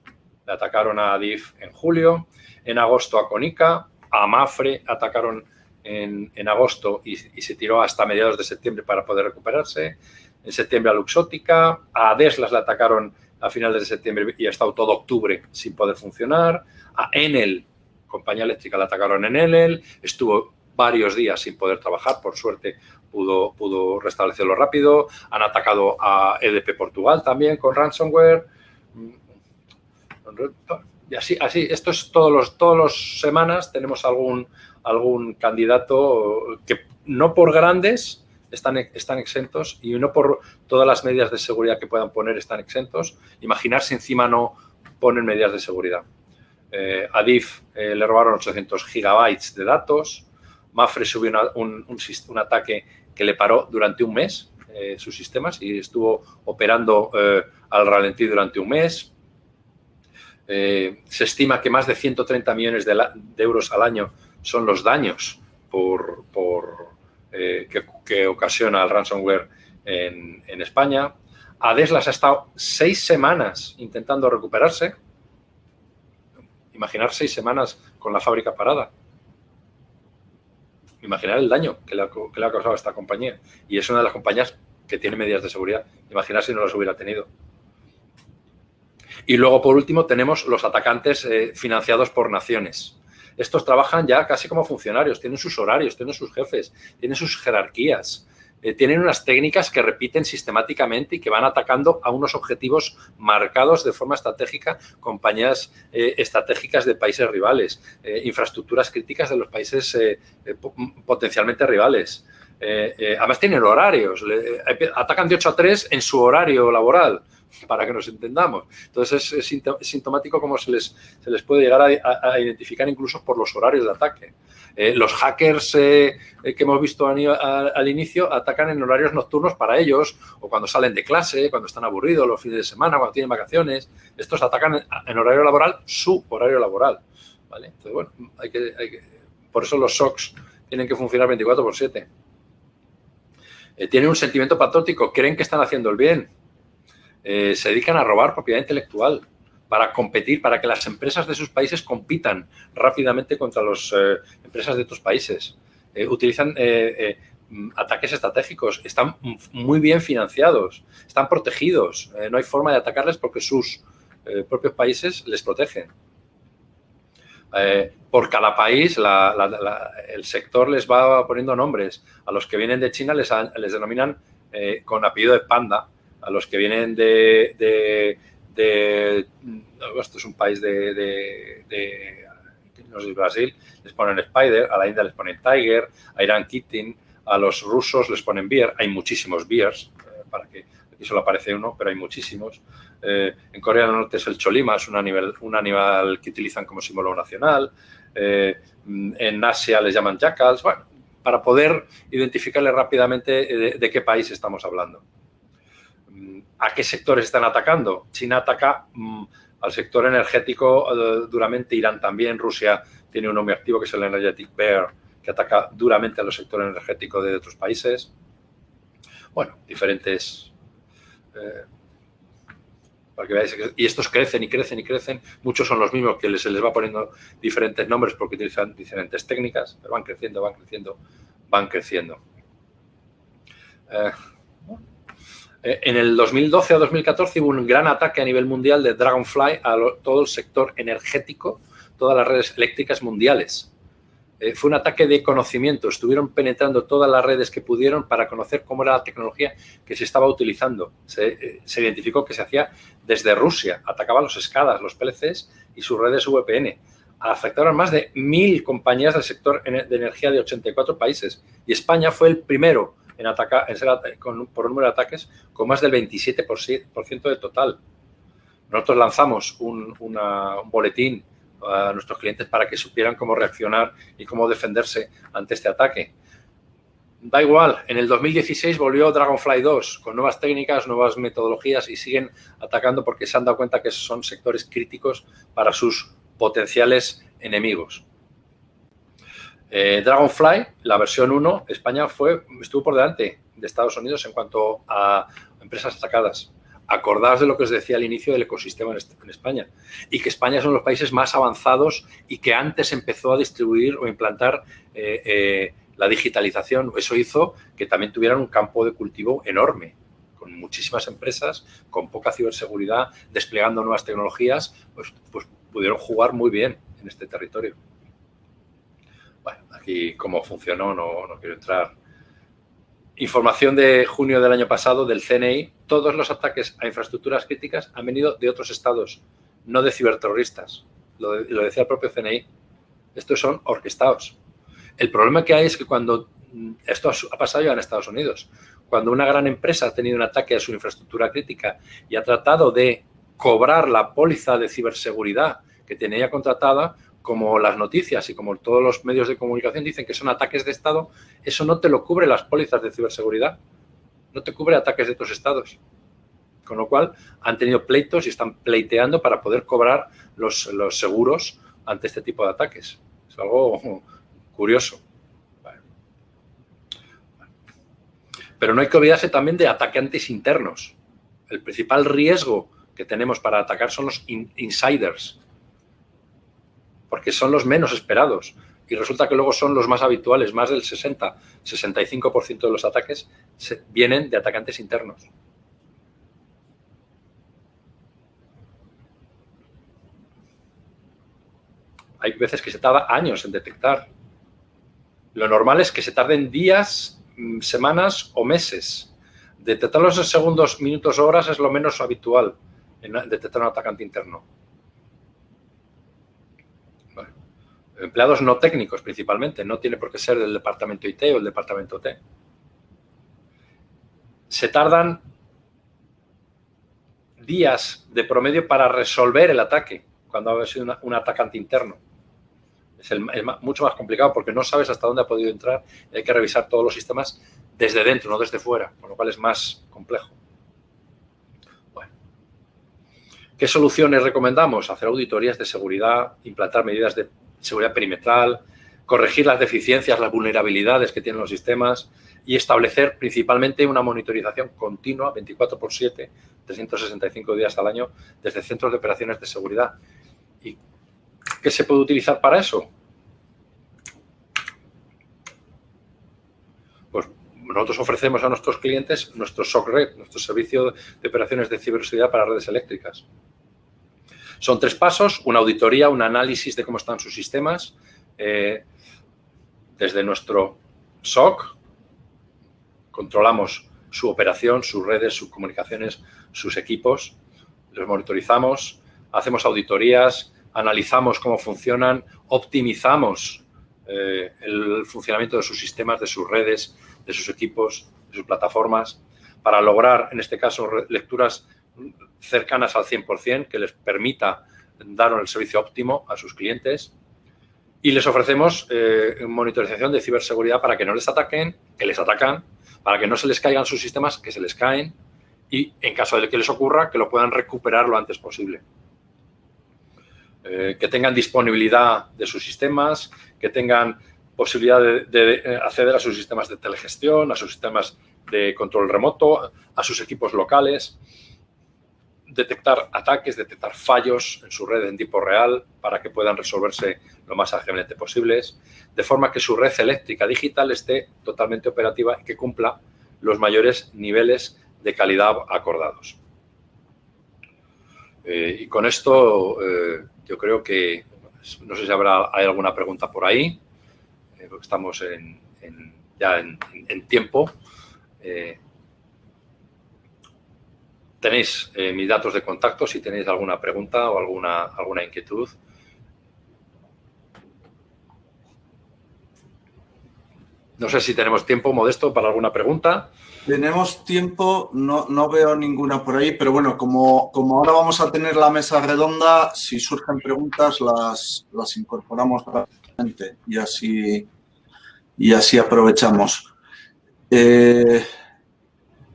le atacaron a Adif en julio, en agosto a Konica, a Mapfre atacaron en agosto y se tiró hasta mediados de septiembre para poder recuperarse, en septiembre a Luxottica, a Deslas le atacaron a finales de septiembre y ha estado todo octubre sin poder funcionar, a Enel, compañía eléctrica, le atacaron en Enel, estuvo varios días sin poder trabajar, por suerte pudo restablecerlo rápido, han atacado a EDP Portugal también con ransomware, y así, esto es todos los semanas tenemos algún candidato que no por grandes están exentos y no por todas las medidas de seguridad que puedan poner están exentos. Imaginar si encima no ponen medidas de seguridad. Adif le robaron 800 gigabytes de datos. Mapfre subió un ataque que le paró durante un mes sus sistemas y estuvo operando al ralentí durante un mes. Se estima que más de 130 millones de euros al año son los daños que ocasiona el ransomware en España. Adeslas ha estado 6 semanas intentando recuperarse. Imaginar 6 semanas con la fábrica parada. Imaginar el daño que le ha causado a esta compañía. Y es una de las compañías que tiene medidas de seguridad. Imaginar si no las hubiera tenido. Y luego, por último, tenemos los atacantes financiados por naciones. Estos trabajan ya casi como funcionarios, tienen sus horarios, tienen sus jefes, tienen sus jerarquías, tienen unas técnicas que repiten sistemáticamente y que van atacando a unos objetivos marcados de forma estratégica, compañías estratégicas de países rivales, infraestructuras críticas de los países potencialmente rivales. Además tienen horarios, atacan de 8 a 3 en su horario laboral, para que nos entendamos. Entonces es sintomático cómo se les puede llegar a identificar incluso por los horarios de ataque. Los hackers que hemos visto al inicio atacan en horarios nocturnos para ellos, o cuando salen de clase, cuando están aburridos, los fines de semana, cuando tienen vacaciones. Estos atacan en horario laboral, su horario laboral, ¿vale? Entonces, bueno, por eso los SOCs tienen que funcionar 24/7. Tienen un sentimiento patriótico, creen que están haciendo el bien. Se dedican a robar propiedad intelectual para competir, para que las empresas de sus países compitan rápidamente contra las empresas de otros países. Utilizan ataques estratégicos, están muy bien financiados, están protegidos. No hay forma de atacarles porque sus propios países les protegen. Por cada país el sector les va poniendo nombres. A los que vienen de China les denominan con apellido de panda. A los que vienen esto es un país no sé, Brasil, les ponen Spider, a la India les ponen Tiger, a Irán Kitten, a los rusos les ponen Bear. Hay muchísimos Bears, aquí solo aparece uno, pero hay muchísimos. En Corea del Norte es el Cholima, es un animal que utilizan como símbolo nacional. En Asia les llaman Jackals, bueno, para poder identificarles rápidamente de qué país estamos hablando. ¿A qué sectores están atacando? China ataca al sector energético duramente, Irán también, Rusia tiene uno muy activo que es el Energetic Bear, que ataca duramente a los sectores energéticos de otros países. Bueno, diferentes... para que veáis, y estos crecen y crecen y crecen. Muchos son los mismos que se les va poniendo diferentes nombres porque utilizan diferentes técnicas, pero van creciendo, van creciendo, van creciendo. En el 2012 a 2014 hubo un gran ataque a nivel mundial de Dragonfly a todo el sector energético, todas las redes eléctricas mundiales. Fue un ataque de conocimiento, estuvieron penetrando todas las redes que pudieron para conocer cómo era la tecnología que se estaba utilizando. Se identificó que se hacía desde Rusia, atacaban los SCADAs, los PLCs y sus redes VPN. Afectaron más de 1000 compañías del sector de energía de 84 países y España fue el primero en atacar, por número de ataques, con más del 27% del total. Nosotros lanzamos un boletín a nuestros clientes para que supieran cómo reaccionar y cómo defenderse ante este ataque. Da igual, en el 2016 volvió Dragonfly 2 con nuevas técnicas, nuevas metodologías y siguen atacando porque se han dado cuenta que son sectores críticos para sus potenciales enemigos. Dragonfly, la versión 1, España estuvo por delante de Estados Unidos en cuanto a empresas atacadas. Acordaos de lo que os decía al inicio del ecosistema en España, y que España es uno de los países más avanzados y que antes empezó a distribuir o implantar la digitalización. Eso hizo que también tuvieran un campo de cultivo enorme, con muchísimas empresas, con poca ciberseguridad, desplegando nuevas tecnologías, pues pudieron jugar muy bien en este territorio. Bueno, aquí cómo funcionó no quiero entrar. Información de junio del año pasado del CNI. Todos los ataques a infraestructuras críticas han venido de otros estados, no de ciberterroristas. Lo decía el propio CNI. Estos son orquestados. El problema que hay es que cuando esto ha pasado ya en Estados Unidos, cuando una gran empresa ha tenido un ataque a su infraestructura crítica y ha tratado de cobrar la póliza de ciberseguridad que tenía contratada, como las noticias y como todos los medios de comunicación dicen que son ataques de Estado, eso no te lo cubre las pólizas de ciberseguridad, no te cubre ataques de otros estados. Con lo cual, han tenido pleitos y están pleiteando para poder cobrar los seguros ante este tipo de ataques. Es algo curioso. Vale. Pero no hay que olvidarse también de atacantes internos. El principal riesgo que tenemos para atacar son los insiders, porque son los menos esperados y resulta que luego son los más habituales. Más del 60-65% de los ataques vienen de atacantes internos. Hay veces que se tarda años en detectar. Lo normal es que se tarden días, semanas o meses. Detectarlos en segundos, minutos o horas es lo menos habitual en detectar un atacante interno. Empleados no técnicos principalmente, no tiene por qué ser del departamento IT o el departamento T. Se tardan días de promedio para resolver el ataque cuando ha sido un atacante interno. Es mucho más complicado porque no sabes hasta dónde ha podido entrar y hay que revisar todos los sistemas desde dentro, no desde fuera, con lo cual es más complejo. Bueno. ¿Qué soluciones recomendamos? Hacer auditorías de seguridad, implantar medidas de seguridad perimetral, corregir las deficiencias, las vulnerabilidades que tienen los sistemas y establecer principalmente una monitorización continua, 24/7, 365 días al año, desde centros de operaciones de seguridad. ¿Y qué se puede utilizar para eso? Pues nosotros ofrecemos a nuestros clientes nuestro SOC Red, nuestro servicio de operaciones de ciberseguridad para redes eléctricas. Son 3 pasos: una auditoría, un análisis de cómo están sus sistemas, desde nuestro SOC, controlamos su operación, sus redes, sus comunicaciones, sus equipos, los monitorizamos, hacemos auditorías, analizamos cómo funcionan, optimizamos el funcionamiento de sus sistemas, de sus redes, de sus equipos, de sus plataformas, para lograr, en este caso, lecturas cercanas al 100%, que les permita dar el servicio óptimo a sus clientes. Y les ofrecemos monitorización de ciberseguridad para que no les ataquen, que les atacan, para que no se les caigan sus sistemas, que se les caen, y en caso de que les ocurra, que lo puedan recuperar lo antes posible. Que tengan disponibilidad de sus sistemas, que tengan posibilidad de acceder a sus sistemas de telegestión, a sus sistemas de control remoto, a sus equipos locales, detectar ataques, detectar fallos en su red en tiempo real para que puedan resolverse lo más ágilmente posibles, de forma que su red eléctrica digital esté totalmente operativa y que cumpla los mayores niveles de calidad acordados. Y con esto yo creo que, no sé si hay alguna pregunta por ahí, porque estamos ya en tiempo. Tenéis mis datos de contacto si tenéis alguna pregunta o alguna inquietud. No sé si tenemos tiempo, Modesto, para alguna pregunta. Tenemos tiempo, no veo ninguna por ahí, pero bueno, como ahora vamos a tener la mesa redonda, si surgen preguntas las incorporamos rápidamente y así aprovechamos.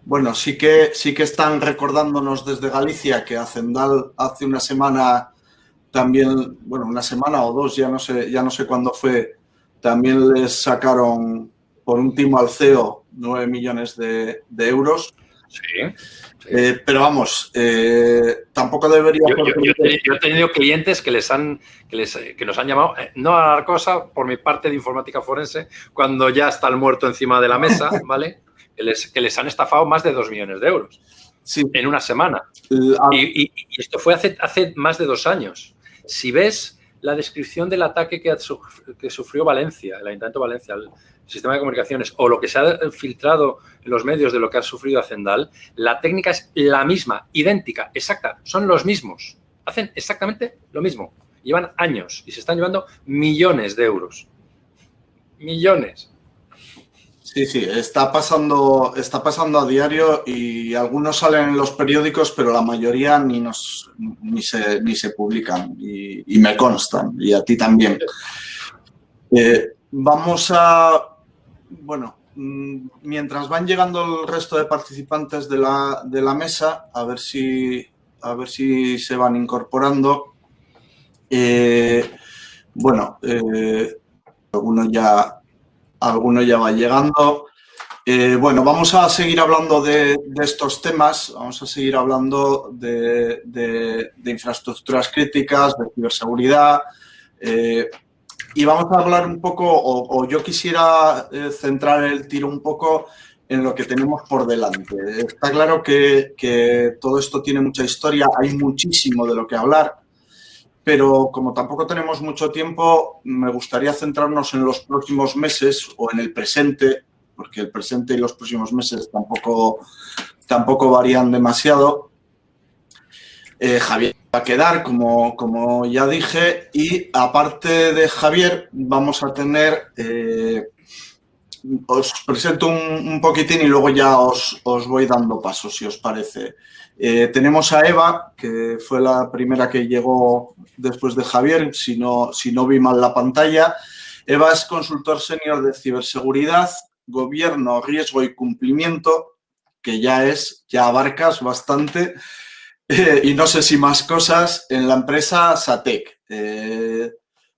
Bueno, sí que están recordándonos desde Galicia que Hacendal hace una semana también, bueno, una semana o 2, ya no sé cuándo fue, también les sacaron por un timo al CEO 9 millones de euros. Sí. Pero vamos, tampoco debería... Yo he tenido clientes que nos han llamado, no a dar cosa por mi parte de informática forense, cuando ya está el muerto encima de la mesa, ¿vale? que les han estafado más de 2 millones de euros en una semana. Y esto fue hace más de 2 años. Si ves la descripción del ataque que sufrió Valencia, el Ayuntamiento de Valencia, el sistema de comunicaciones, o lo que se ha filtrado en los medios de lo que ha sufrido Hacendal, la técnica es la misma, idéntica, exacta, son los mismos. Hacen exactamente lo mismo. Llevan años y se están llevando millones de euros. Millones. Sí, está pasando a diario y algunos salen en los periódicos, pero la mayoría ni se publican y me constan, y a ti también. Vamos a... Bueno, mientras van llegando el resto de participantes de la mesa, a ver si se van incorporando. Alguno ya va llegando. Bueno, vamos a seguir hablando de estos temas, vamos a seguir hablando de infraestructuras críticas, de ciberseguridad, y vamos a hablar un poco, o yo quisiera centrar el tiro un poco en lo que tenemos por delante. Está claro que todo esto tiene mucha historia, hay muchísimo de lo que hablar, pero como tampoco tenemos mucho tiempo, me gustaría centrarnos en los próximos meses o en el presente, porque el presente y los próximos meses tampoco varían demasiado. Javier va a quedar, como ya dije, y aparte de Javier vamos a tener... os presento un poquitín y luego ya os voy dando paso, si os parece. Tenemos a Eva, que fue la primera que llegó después de Javier, si no vi mal la pantalla. Eva es consultor senior de ciberseguridad, gobierno, riesgo y cumplimiento, que ya abarcas bastante, y no sé si más cosas, en la empresa SATEC.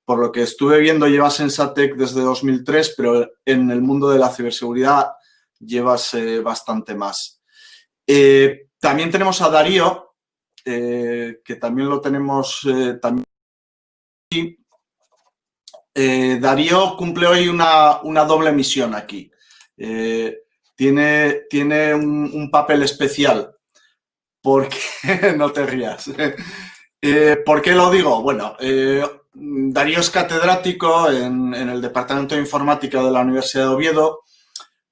Por lo que estuve viendo, llevas en SATEC desde 2003, pero en el mundo de la ciberseguridad llevas bastante más. También tenemos a Darío, que también lo tenemos también aquí. Darío cumple hoy una doble misión aquí. Tiene un papel especial, porque no te rías. ¿Por qué lo digo? Bueno, Darío es catedrático en el Departamento de Informática de la Universidad de Oviedo.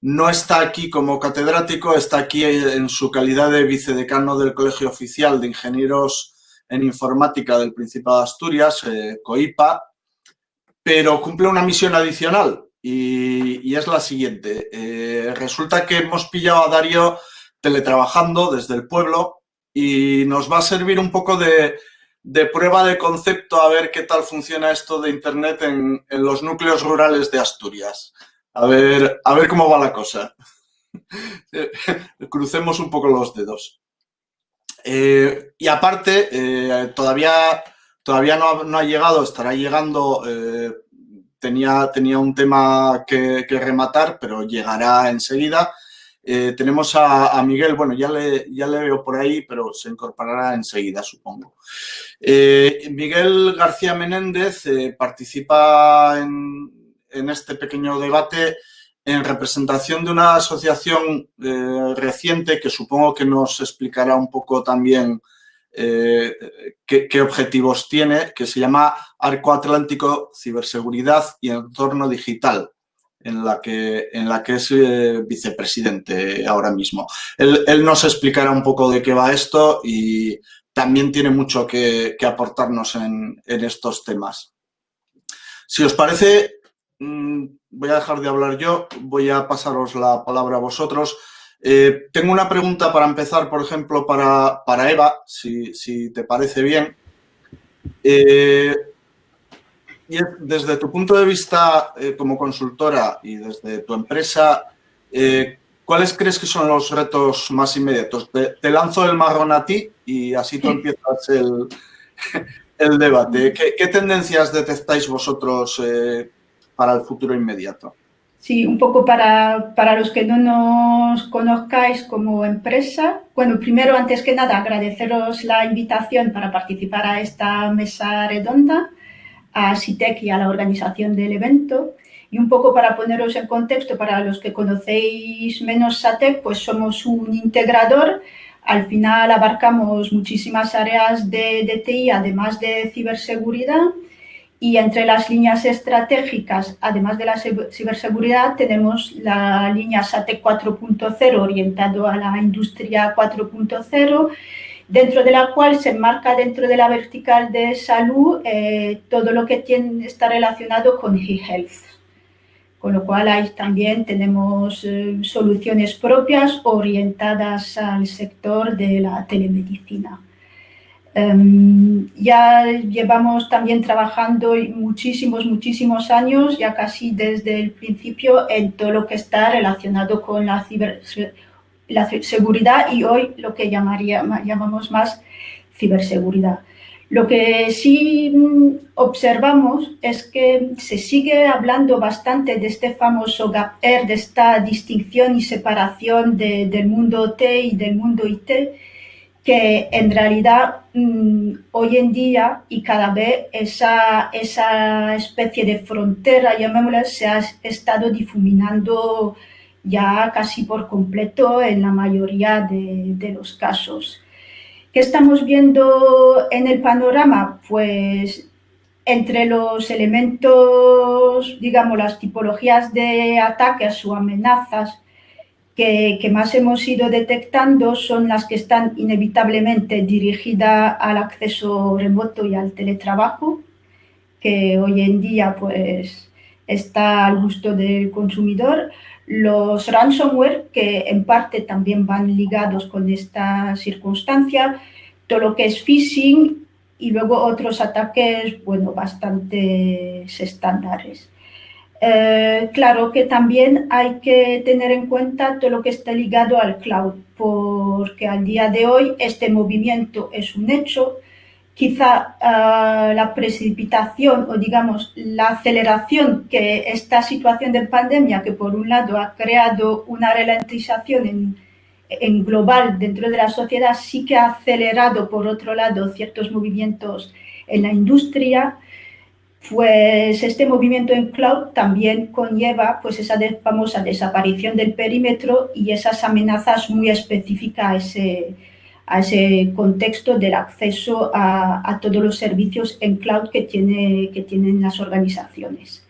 No está aquí como catedrático, está aquí en su calidad de vicedecano del Colegio Oficial de Ingenieros en Informática del Principado de Asturias, COIPA, pero cumple una misión adicional y es la siguiente. Resulta que hemos pillado a Darío teletrabajando desde el pueblo y nos va a servir un poco de prueba de concepto a ver qué tal funciona esto de Internet en los núcleos rurales de Asturias. A ver cómo va la cosa. Crucemos un poco los dedos. Y aparte, todavía no ha llegado, estará llegando. Tenía un tema que rematar, pero llegará enseguida. Tenemos a Miguel, bueno, ya le veo por ahí, pero se incorporará enseguida, supongo. Miguel García Menéndez participa en este pequeño debate en representación de una asociación reciente que supongo que nos explicará un poco también qué objetivos tiene, que se llama Arco Atlántico Ciberseguridad y Entorno Digital, en la que es vicepresidente ahora mismo. Él nos explicará un poco de qué va esto y también tiene mucho que aportarnos en estos temas. Si os parece, voy a dejar de hablar yo, voy a pasaros la palabra a vosotros. Tengo una pregunta para empezar, por ejemplo, para Eva, si te parece bien. Y desde tu punto de vista como consultora y desde tu empresa, ¿cuáles crees que son los retos más inmediatos? Te lanzo el marrón a ti y así tú empiezas el debate. ¿Qué tendencias detectáis vosotros para el futuro inmediato? Sí, un poco para los que no nos conozcáis como empresa. Bueno, primero, antes que nada, agradeceros la invitación para participar a esta mesa redonda, a SITEC y a la organización del evento. Y un poco para poneros en contexto, para los que conocéis menos SATEC, pues somos un integrador. Al final abarcamos muchísimas áreas de TI, además de ciberseguridad. Y entre las líneas estratégicas, además de la ciberseguridad, tenemos la línea SATEC 4.0 orientado a la industria 4.0, dentro de la cual se enmarca dentro de la vertical de salud todo lo que está relacionado con eHealth. Con lo cual ahí también tenemos soluciones propias orientadas al sector de la telemedicina. Ya llevamos también trabajando muchísimos años, ya casi desde el principio, en todo lo que está relacionado con la seguridad y hoy lo que llamamos más ciberseguridad. Lo que sí observamos es que se sigue hablando bastante de este famoso gap year, de esta distinción y separación del mundo T y del mundo IT, que en realidad hoy en día y cada vez esa especie de frontera, llamémosla, se ha estado difuminando ya casi por completo en la mayoría de los casos. ¿Qué estamos viendo en el panorama? Pues entre los elementos, digamos, las tipologías de ataques o amenazas que más hemos ido detectando son las que están inevitablemente dirigidas al acceso remoto y al teletrabajo, que hoy en día pues está al gusto del consumidor. Los ransomware, que en parte también van ligados con esta circunstancia, todo lo que es phishing y luego otros ataques, bueno, bastante estándares. Claro que también hay que tener en cuenta todo lo que está ligado al cloud, porque al día de hoy este movimiento es un hecho. Quizá la precipitación o, digamos, la aceleración que esta situación de pandemia, que por un lado ha creado una ralentización en global dentro de la sociedad, sí que ha acelerado, por otro lado, ciertos movimientos en la industria. Pues este movimiento en cloud también conlleva pues esa famosa desaparición del perímetro y esas amenazas muy específicas a ese contexto del acceso a todos los servicios en cloud que tienen las organizaciones.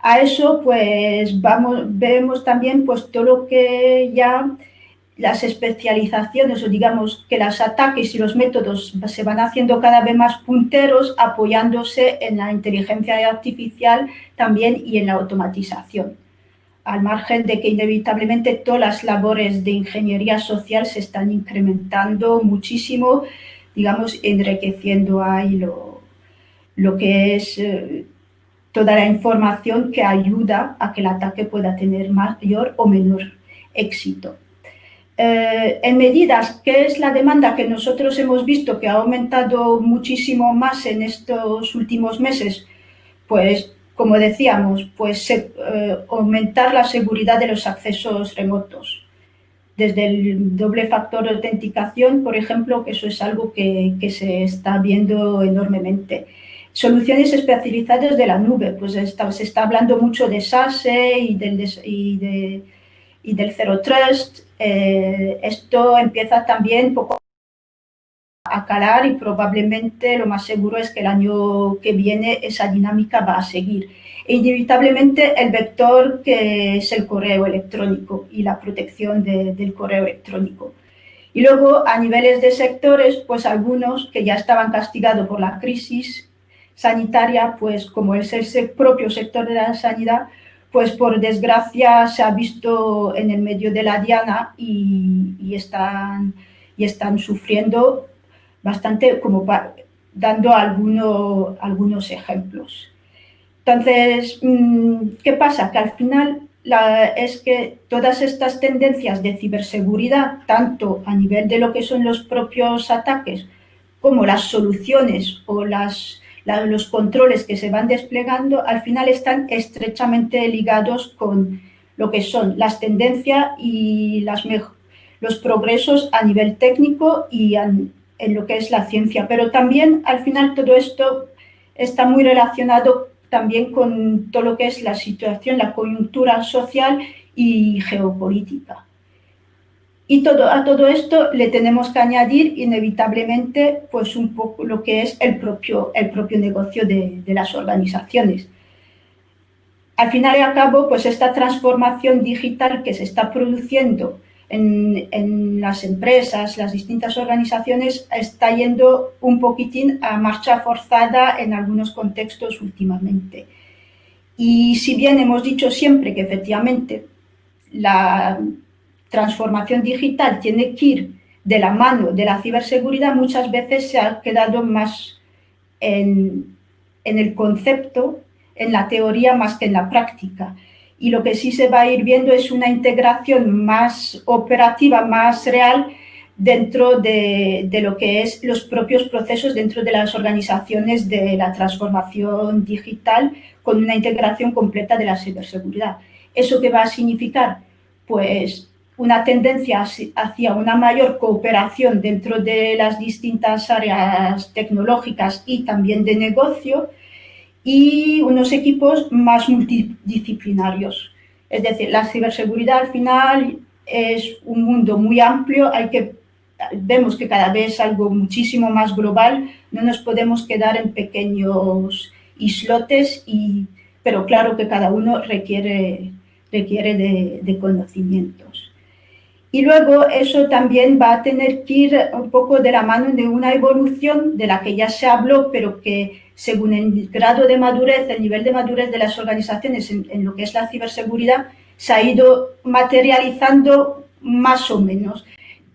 A eso pues vemos también pues todo lo que ya las especializaciones o digamos que los ataques y los métodos se van haciendo cada vez más punteros apoyándose en la inteligencia artificial también y en la automatización, al margen de que inevitablemente todas las labores de ingeniería social se están incrementando muchísimo, digamos, enriqueciendo ahí lo que es toda la información que ayuda a que el ataque pueda tener mayor o menor éxito. En medidas, ¿qué es la demanda que nosotros hemos visto que ha aumentado muchísimo más en estos últimos meses? Pues, como decíamos, pues aumentar la seguridad de los accesos remotos. Desde el doble factor de autenticación, por ejemplo, que eso es algo que se está viendo enormemente. Soluciones especializadas de la nube, pues se está hablando mucho de SASE y del Zero Trust. Esto empieza también poco a calar y probablemente lo más seguro es que el año que viene esa dinámica va a seguir. E inevitablemente el vector que es el correo electrónico y la protección del correo electrónico. Y luego a niveles de sectores, pues algunos que ya estaban castigados por la crisis sanitaria, pues como es el propio sector de la sanidad, pues por desgracia se ha visto en el medio de la diana y están sufriendo bastante, como dando algunos ejemplos. Entonces, ¿qué pasa? Que al final es que todas estas tendencias de ciberseguridad, tanto a nivel de lo que son los propios ataques, como las soluciones o los controles que se van desplegando, al final están estrechamente ligados con lo que son las tendencias y los progresos a nivel técnico y en lo que es la ciencia. Pero también, al final, todo esto está muy relacionado también con todo lo que es la situación, la coyuntura social y geopolítica. Y a todo esto le tenemos que añadir inevitablemente pues un poco lo que es el propio negocio de las organizaciones. Al final y al cabo, pues esta transformación digital que se está produciendo en las empresas, las distintas organizaciones, está yendo un poquitín a marcha forzada en algunos contextos últimamente. Y si bien hemos dicho siempre que efectivamente la transformación digital tiene que ir de la mano de la ciberseguridad, muchas veces se ha quedado más en el concepto, en la teoría, más que en la práctica. Y lo que sí se va a ir viendo es una integración más operativa, más real, dentro de lo que es los propios procesos dentro de las organizaciones de la transformación digital, con una integración completa de la ciberseguridad. ¿Eso qué va a significar? Pues una tendencia hacia una mayor cooperación dentro de las distintas áreas tecnológicas y también de negocio, y unos equipos más multidisciplinarios. Es decir, la ciberseguridad al final es un mundo muy amplio, vemos que cada vez es algo muchísimo más global, no nos podemos quedar en pequeños islotes, pero claro que cada uno requiere de conocimientos. Y luego eso también va a tener que ir un poco de la mano de una evolución de la que ya se habló, pero que según el grado de madurez, el nivel de madurez de las organizaciones en lo que es la ciberseguridad, se ha ido materializando más o menos,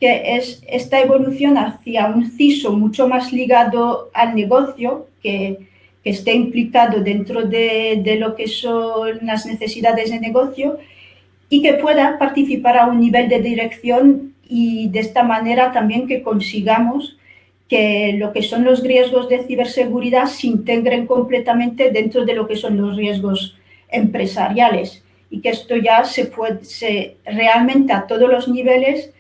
que es esta evolución hacia un CISO mucho más ligado al negocio, que esté implicado dentro de lo que son las necesidades de negocio, y que pueda participar a un nivel de dirección, y de esta manera también que consigamos que lo que son los riesgos de ciberseguridad se integren completamente dentro de lo que son los riesgos empresariales, y que esto ya realmente a todos los niveles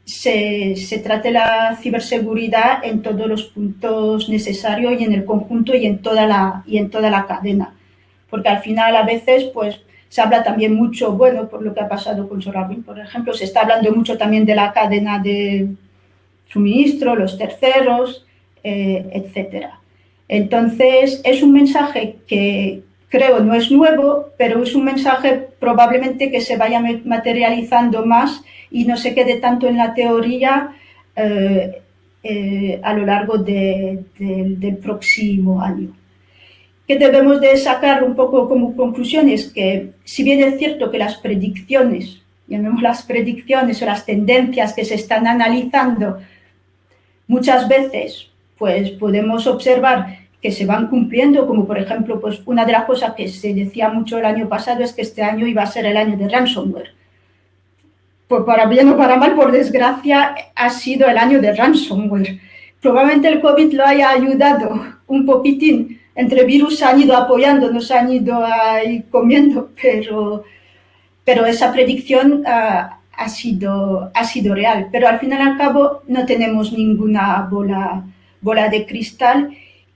se trate la ciberseguridad en todos los puntos necesarios y en el conjunto y en toda la cadena. Porque al final a veces pues se habla también mucho, bueno, por lo que ha pasado con SolarWinds, por ejemplo, se está hablando mucho también de la cadena de suministro, los terceros, etcétera. Entonces, es un mensaje que creo no es nuevo, pero es un mensaje probablemente que se vaya materializando más y no se quede tanto en la teoría a lo largo del próximo año. ¿Qué debemos de sacar un poco como conclusiones? Que si bien es cierto que las predicciones, llamemos las predicciones o las tendencias que se están analizando, muchas veces pues podemos observar que se van cumpliendo, como por ejemplo, pues una de las cosas que se decía mucho el año pasado es que este año iba a ser el año de ransomware. Pues para bien o para mal, por desgracia, ha sido el año de ransomware. Probablemente el COVID lo haya ayudado un poquitín. Entre virus se han ido apoyando, nos han ido ahí comiendo, pero esa predicción ha sido real. Pero al fin y al cabo no tenemos ninguna bola de cristal,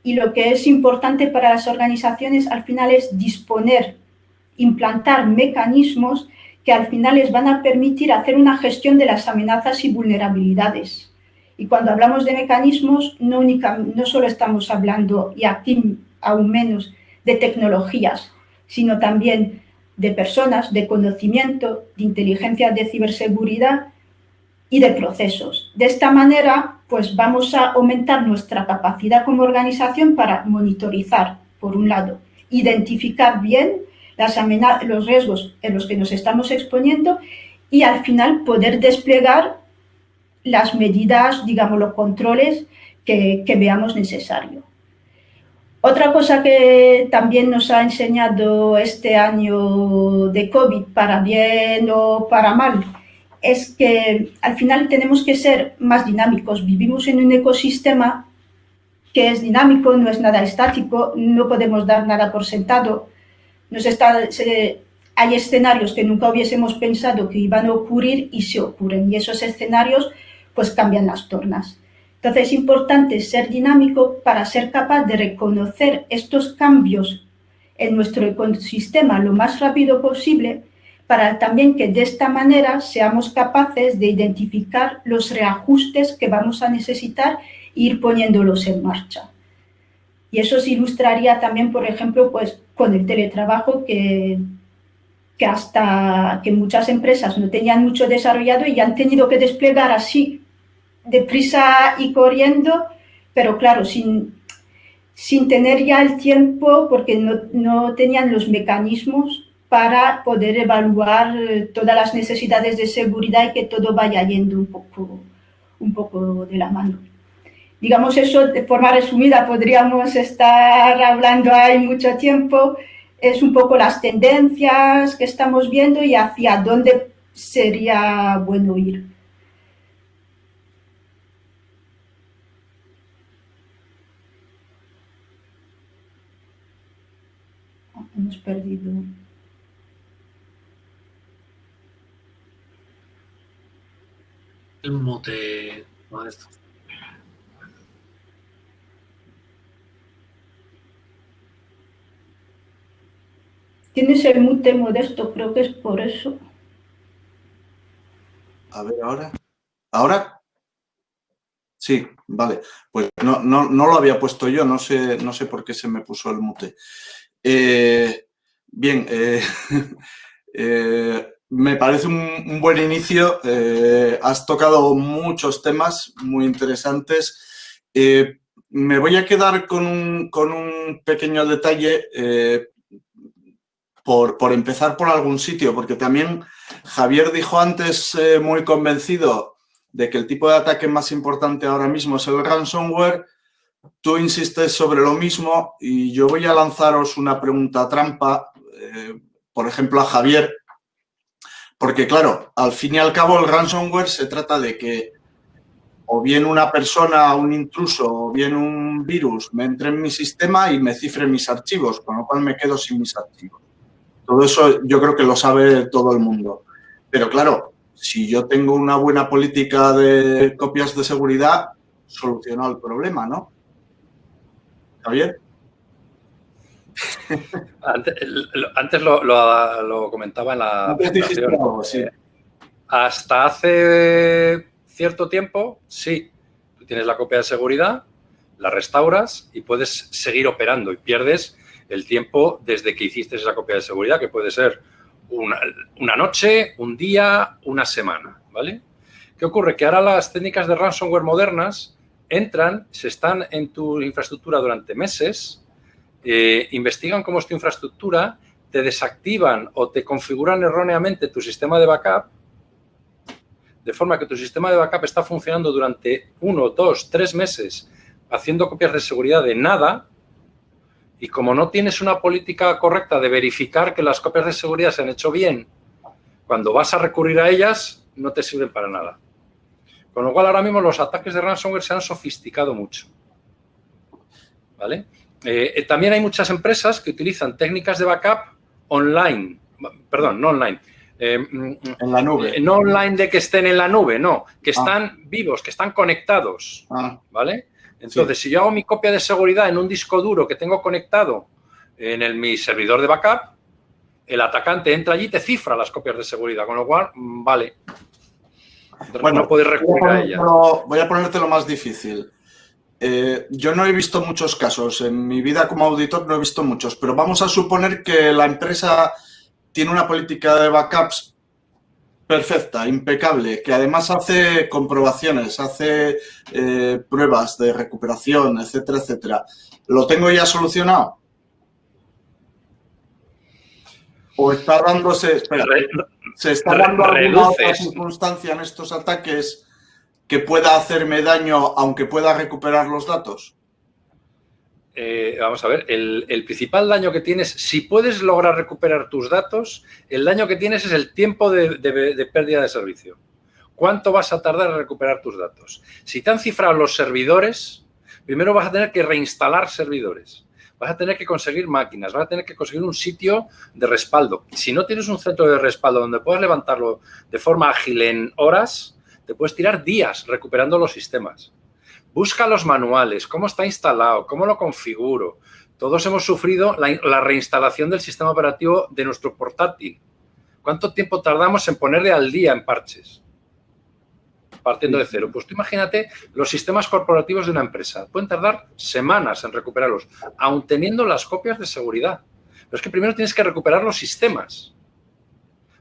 y lo que es importante para las organizaciones al final es implantar mecanismos que al final les van a permitir hacer una gestión de las amenazas y vulnerabilidades. Y cuando hablamos de mecanismos, no solo estamos hablando, y aquí aún menos, de tecnologías, sino también de personas, de conocimiento, de inteligencia de ciberseguridad y de procesos. De esta manera, pues vamos a aumentar nuestra capacidad como organización para monitorizar, por un lado, identificar bien los riesgos en los que nos estamos exponiendo, y al final poder desplegar las medidas, digamos, los controles que veamos necesario. Otra cosa que también nos ha enseñado este año de COVID, para bien o para mal, es que al final tenemos que ser más dinámicos. Vivimos en un ecosistema que es dinámico, no es nada estático, no podemos dar nada por sentado. Hay escenarios que nunca hubiésemos pensado que iban a ocurrir y se ocurren, y esos escenarios pues cambian las tornas. Entonces es importante ser dinámico para ser capaz de reconocer estos cambios en nuestro ecosistema lo más rápido posible, para también que de esta manera seamos capaces de identificar los reajustes que vamos a necesitar e ir poniéndolos en marcha. Y eso se ilustraría también, por ejemplo, pues, con el teletrabajo que muchas empresas no tenían mucho desarrollado y han tenido que desplegar así, deprisa y corriendo, pero claro, sin tener ya el tiempo, porque no tenían los mecanismos para poder evaluar todas las necesidades de seguridad y que todo vaya yendo un poco de la mano. Digamos eso, de forma resumida, podríamos estar hablando ahí mucho tiempo. Es un poco las tendencias que estamos viendo y hacia dónde sería bueno ir. Hemos perdido. El mute, esto. Tienes el mute Modesto, creo que es por eso. A ver, ¿ahora? ¿Ahora? Sí, vale. Pues no lo había puesto yo, no sé por qué se me puso el mute. Bien, me parece un buen inicio. Has tocado muchos temas muy interesantes. Me voy a quedar con un pequeño detalle por empezar por algún sitio, porque también Javier dijo antes, muy convencido, de que el tipo de ataque más importante ahora mismo es el ransomware. Tú insistes sobre lo mismo y yo voy a lanzaros una pregunta trampa, por ejemplo, a Javier, porque, claro, al fin y al cabo el ransomware se trata de que o bien una persona, un intruso, o bien un virus me entre en mi sistema y me cifre mis archivos, con lo cual me quedo sin mis archivos. Todo eso yo creo que lo sabe todo el mundo. Pero, claro, si yo tengo una buena política de copias de seguridad, soluciono el problema, ¿no? ¿Javier? Antes lo comentaba en la presentación. Algo, sí. Hasta hace cierto tiempo, sí, tú tienes la copia de seguridad, la restauras y puedes seguir operando y pierdes el tiempo desde que hiciste esa copia de seguridad, que puede ser una noche, un día, una semana, ¿vale? ¿Qué ocurre? Que ahora las técnicas de ransomware modernas entran, se están en tu infraestructura durante meses, investigan cómo es tu infraestructura, te desactivan o te configuran erróneamente tu sistema de backup, de forma que tu sistema de backup está funcionando durante 1, 2, 3 meses haciendo copias de seguridad de nada, y como no tienes una política correcta de verificar que las copias de seguridad se han hecho bien, cuando vas a recurrir a ellas, no te sirven para nada. Con lo cual, ahora mismo los ataques de ransomware se han sofisticado mucho, ¿vale? También hay muchas empresas que utilizan técnicas de backup online, perdón, no online. En la nube. No online de que estén en la nube, no, que están vivos, que están conectados, ¿vale? Entonces, si yo hago mi copia de seguridad en un disco duro que tengo conectado en mi servidor de backup, el atacante entra allí y te cifra las copias de seguridad, con lo cual, vale. Entonces, bueno, no puedes recurrir a ellas. Voy a ponerte lo más difícil. Yo no he visto muchos casos. En mi vida como auditor no he visto muchos, pero vamos a suponer que la empresa tiene una política de backups perfecta, impecable, que además hace comprobaciones, hace pruebas de recuperación, etcétera, etcétera. ¿Lo tengo ya solucionado? ¿O está dándose... Espera, ¿se está dando alguna otra circunstancia en estos ataques que pueda hacerme daño aunque pueda recuperar los datos? Vamos a ver, el principal daño que tienes, si puedes lograr recuperar tus datos, el daño que tienes es el tiempo de pérdida de servicio. ¿Cuánto vas a tardar en recuperar tus datos? Si te han cifrado los servidores, primero vas a tener que reinstalar servidores, vas a tener que conseguir máquinas, vas a tener que conseguir un sitio de respaldo. Si no tienes un centro de respaldo donde puedas levantarlo de forma ágil en horas, te puedes tirar días recuperando los sistemas. Busca los manuales, cómo está instalado, cómo lo configuro. Todos hemos sufrido la reinstalación del sistema operativo de nuestro portátil. ¿Cuánto tiempo tardamos en ponerle al día en parches? Partiendo de cero. Pues tú imagínate los sistemas corporativos de una empresa. Pueden tardar semanas en recuperarlos, aun teniendo las copias de seguridad. Pero es que primero tienes que recuperar los sistemas.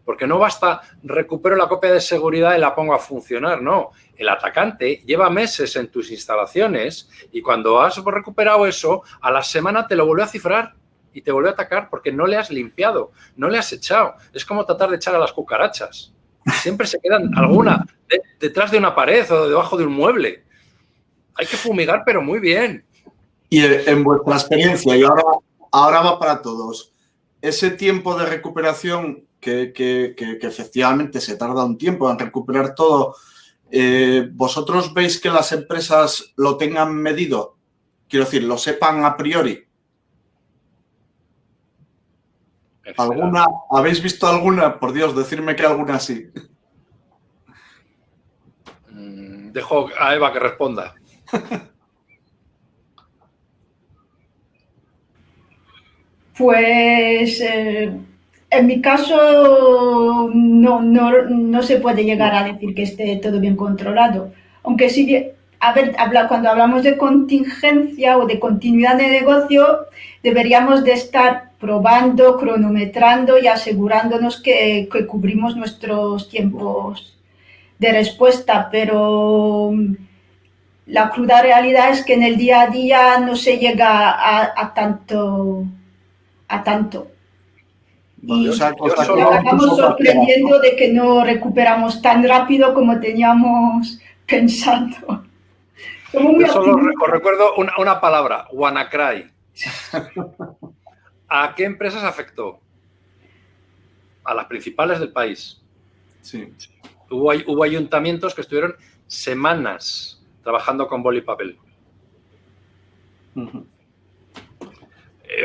Porque no basta recupero la copia de seguridad y la pongo a funcionar, no. El atacante lleva meses en tus instalaciones y cuando has recuperado eso, a la semana te lo vuelve a cifrar y te vuelve a atacar porque no le has limpiado, no le has echado. Es como tratar de echar a las cucarachas. Siempre se quedan alguna detrás de una pared o debajo de un mueble. Hay que fumigar, pero muy bien. Y en vuestra experiencia, y ahora va para todos, ese tiempo de recuperación que efectivamente se tarda un tiempo en recuperar todo, ¿vosotros veis que las empresas lo tengan medido? Quiero decir, lo sepan a priori. ¿Alguna? ¿Habéis visto alguna? Por Dios, decirme que alguna sí. Dejo a Eva que responda. Pues en mi caso no se puede llegar a decir que esté todo bien controlado. Aunque sí, cuando hablamos de contingencia o de continuidad de negocio, deberíamos de estar probando, cronometrando y asegurándonos que cubrimos nuestros tiempos de respuesta, pero la cruda realidad es que en el día a día no se llega a tanto. Y nos acabamos sorprendiendo de que no recuperamos tan rápido como teníamos pensado. Yo solo os recuerdo una palabra, WannaCry. ¿A qué empresas afectó? A las principales del país. Sí. Hubo ayuntamientos que estuvieron semanas trabajando con boli y papel.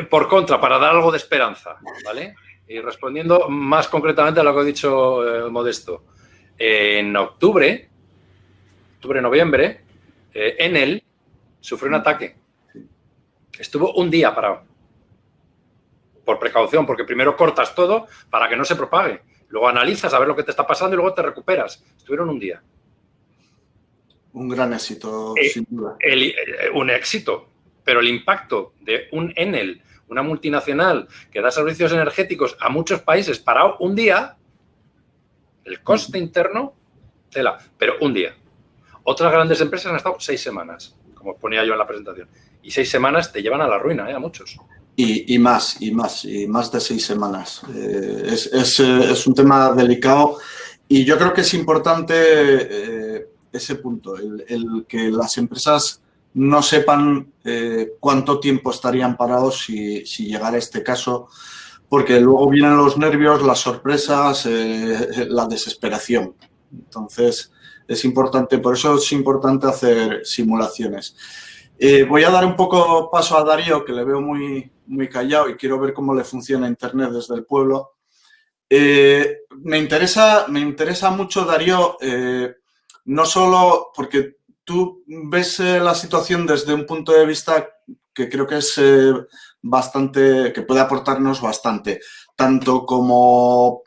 Por contra, para dar algo de esperanza, ¿vale? Y respondiendo más concretamente a lo que ha dicho Modesto. En octubre, noviembre, Enel sufrió un ataque. Estuvo un día parado. Por precaución, porque primero cortas todo para que no se propague. Luego analizas a ver lo que te está pasando y luego te recuperas. Estuvieron un día. Un gran éxito, sin duda. Un éxito. Pero el impacto de un Enel, una multinacional que da servicios energéticos a muchos países parado un día, el coste interno, tela, pero un día. Otras grandes empresas han estado 6 semanas, como os ponía yo en la presentación. Y 6 semanas te llevan a la ruina, a muchos. Y más de 6 semanas. Es un tema delicado y yo creo que es importante ese punto, el que las empresas no sepan cuánto tiempo estarían parados si llegara este caso, porque luego vienen los nervios, las sorpresas, la desesperación. Entonces, es importante, por eso es importante hacer simulaciones. Voy a dar un poco paso a Darío, que le veo muy callado y quiero ver cómo le funciona Internet desde el pueblo. Me interesa mucho, Darío, no solo porque tú ves la situación desde un punto de vista que creo que es bastante, que puede aportarnos bastante, tanto como,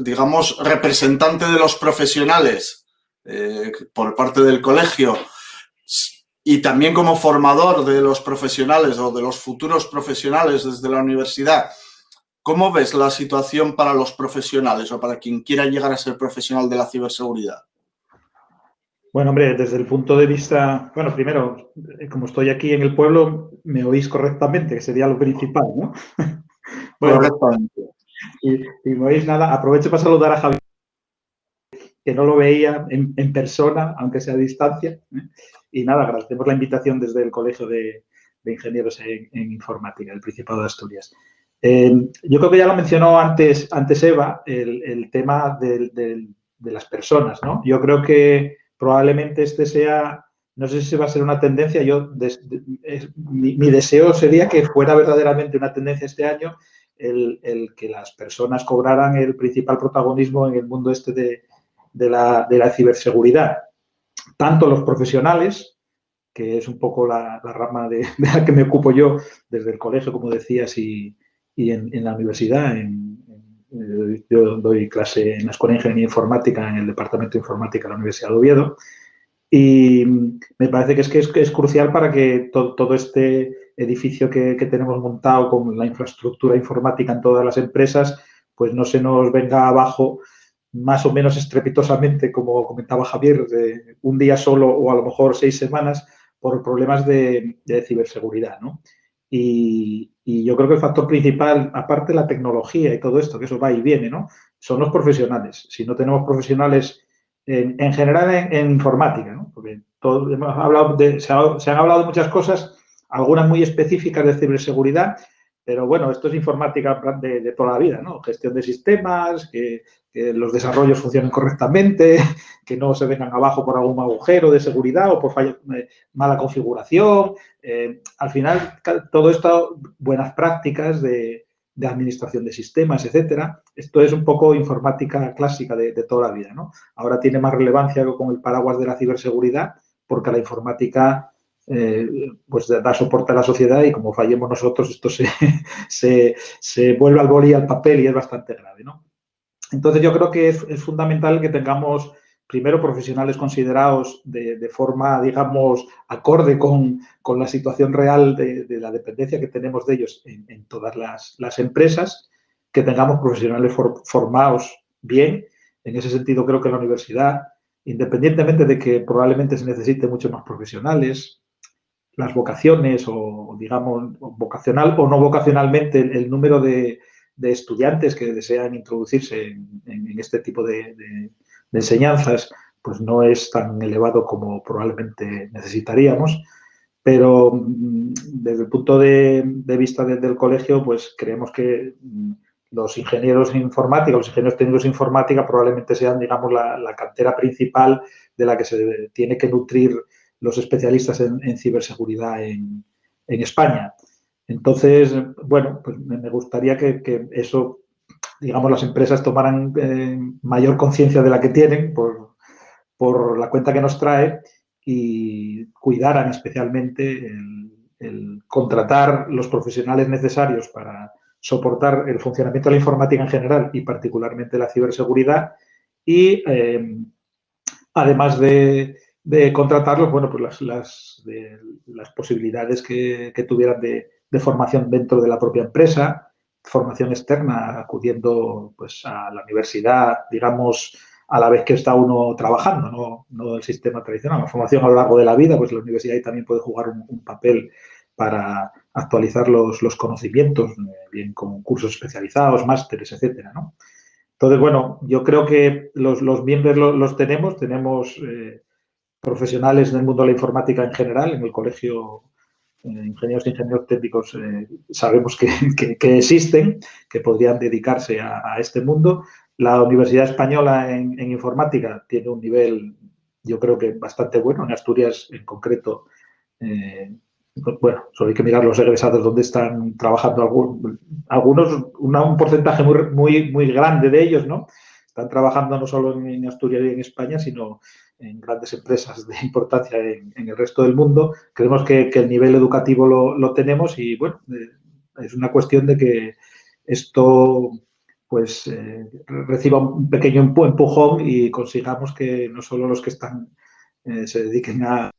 digamos, representante de los profesionales por parte del colegio y también como formador de los profesionales o de los futuros profesionales desde la universidad. ¿Cómo ves la situación para los profesionales o para quien quiera llegar a ser profesional de la ciberseguridad? Bueno, hombre, desde el punto de vista... Bueno, primero, como estoy aquí en el pueblo, me oís correctamente, que sería lo principal, ¿no? Bueno, correctamente. Y no oís nada. Aprovecho para saludar a Javier, que no lo veía en persona, aunque sea a distancia. Y nada, agradecemos la invitación desde el Colegio de Ingenieros en Informática, del Principado de Asturias. Yo creo que ya lo mencionó antes Eva, el tema de las personas, ¿no? Yo creo que probablemente este sea No sé si va a ser una tendencia. Mi deseo sería que fuera verdaderamente una tendencia este año el que las personas cobraran el principal protagonismo en el mundo de la ciberseguridad. Tanto los profesionales, que es un poco la rama de la que me ocupo yo desde el colegio, como decías, y en la universidad. Yo doy clase en la Escuela de Ingeniería Informática en el Departamento de Informática de la Universidad de Oviedo. Y me parece que es crucial para que todo este edificio que tenemos montado con la infraestructura informática en todas las empresas, pues no se nos venga abajo más o menos estrepitosamente, como comentaba Javier, de un día solo o a lo mejor 6 semanas por problemas de ciberseguridad, ¿no? Y yo creo que el factor principal, aparte de la tecnología y todo esto, que eso va y viene, ¿no? Son los profesionales. Si no tenemos profesionales en general en informática, ¿no? Porque hemos hablado se han hablado de muchas cosas, algunas muy específicas de ciberseguridad, pero bueno, esto es informática de toda la vida, ¿no? Gestión de sistemas, que los desarrollos funcionen correctamente, que no se vengan abajo por algún agujero de seguridad o por mala configuración. Al final, todo esto, buenas prácticas de administración de sistemas, etcétera. Esto es un poco informática clásica de toda la vida, ¿no? Ahora tiene más relevancia con el paraguas de la ciberseguridad porque la informática pues da soporte a la sociedad y como fallemos nosotros esto se vuelve al boli y al papel y es bastante grave, ¿no? Entonces yo creo que es fundamental que tengamos primero profesionales considerados de forma, digamos, acorde con la situación real de la dependencia que tenemos de ellos en todas las empresas, que tengamos profesionales formados bien. En ese sentido creo que la universidad, independientemente de que probablemente se necesite muchos más profesionales, las vocaciones o, digamos, vocacional o no vocacionalmente, el número de estudiantes que desean introducirse en este tipo de enseñanzas, pues no es tan elevado como probablemente necesitaríamos. Pero desde el punto de vista del colegio, pues creemos que los ingenieros informáticos, los ingenieros técnicos de informática probablemente sean, digamos, la cantera principal de la que se tiene que nutrir los especialistas en ciberseguridad en España. Entonces, bueno, pues me gustaría que eso, digamos, las empresas tomaran mayor conciencia de la que tienen por la cuenta que nos trae y cuidaran especialmente el contratar los profesionales necesarios para soportar el funcionamiento de la informática en general y particularmente la ciberseguridad y además de contratarlos, bueno, pues las posibilidades que tuvieran de formación dentro de la propia empresa, formación externa, acudiendo pues a la universidad, digamos, a la vez que está uno trabajando, no el sistema tradicional. La formación a lo largo de la vida, pues la universidad ahí también puede jugar un papel para actualizar los conocimientos, bien con cursos especializados, másteres, etcétera, ¿no? Entonces, bueno, yo creo que los miembros los tenemos profesionales del mundo de la informática en general, en el colegio ingenieros e ingenieros técnicos sabemos que existen, que podrían dedicarse a este mundo. La Universidad Española en informática tiene un nivel, yo creo que bastante bueno. En Asturias, en concreto, bueno, solo hay que mirar los egresados donde están trabajando algunos, un porcentaje muy grande de ellos, ¿no? Están trabajando no solo en Asturias y en España, sino en grandes empresas de importancia en el resto del mundo. Creemos que el nivel educativo lo tenemos y, bueno, es una cuestión de que esto pues reciba un pequeño empujón y consigamos que no solo los que están se dediquen a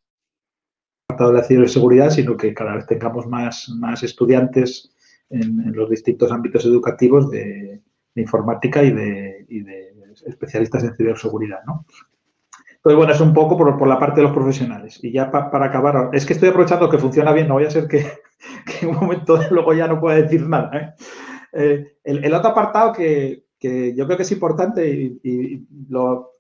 la ciberseguridad, sino que cada vez tengamos más estudiantes en los distintos ámbitos educativos de informática y de especialistas en ciberseguridad, ¿no? Entonces, bueno, es un poco por la parte de los profesionales. Y ya para acabar, es que estoy aprovechando que funciona bien, no vaya a ser que en un momento luego ya no pueda decir nada, ¿eh? El otro apartado que yo creo que es importante y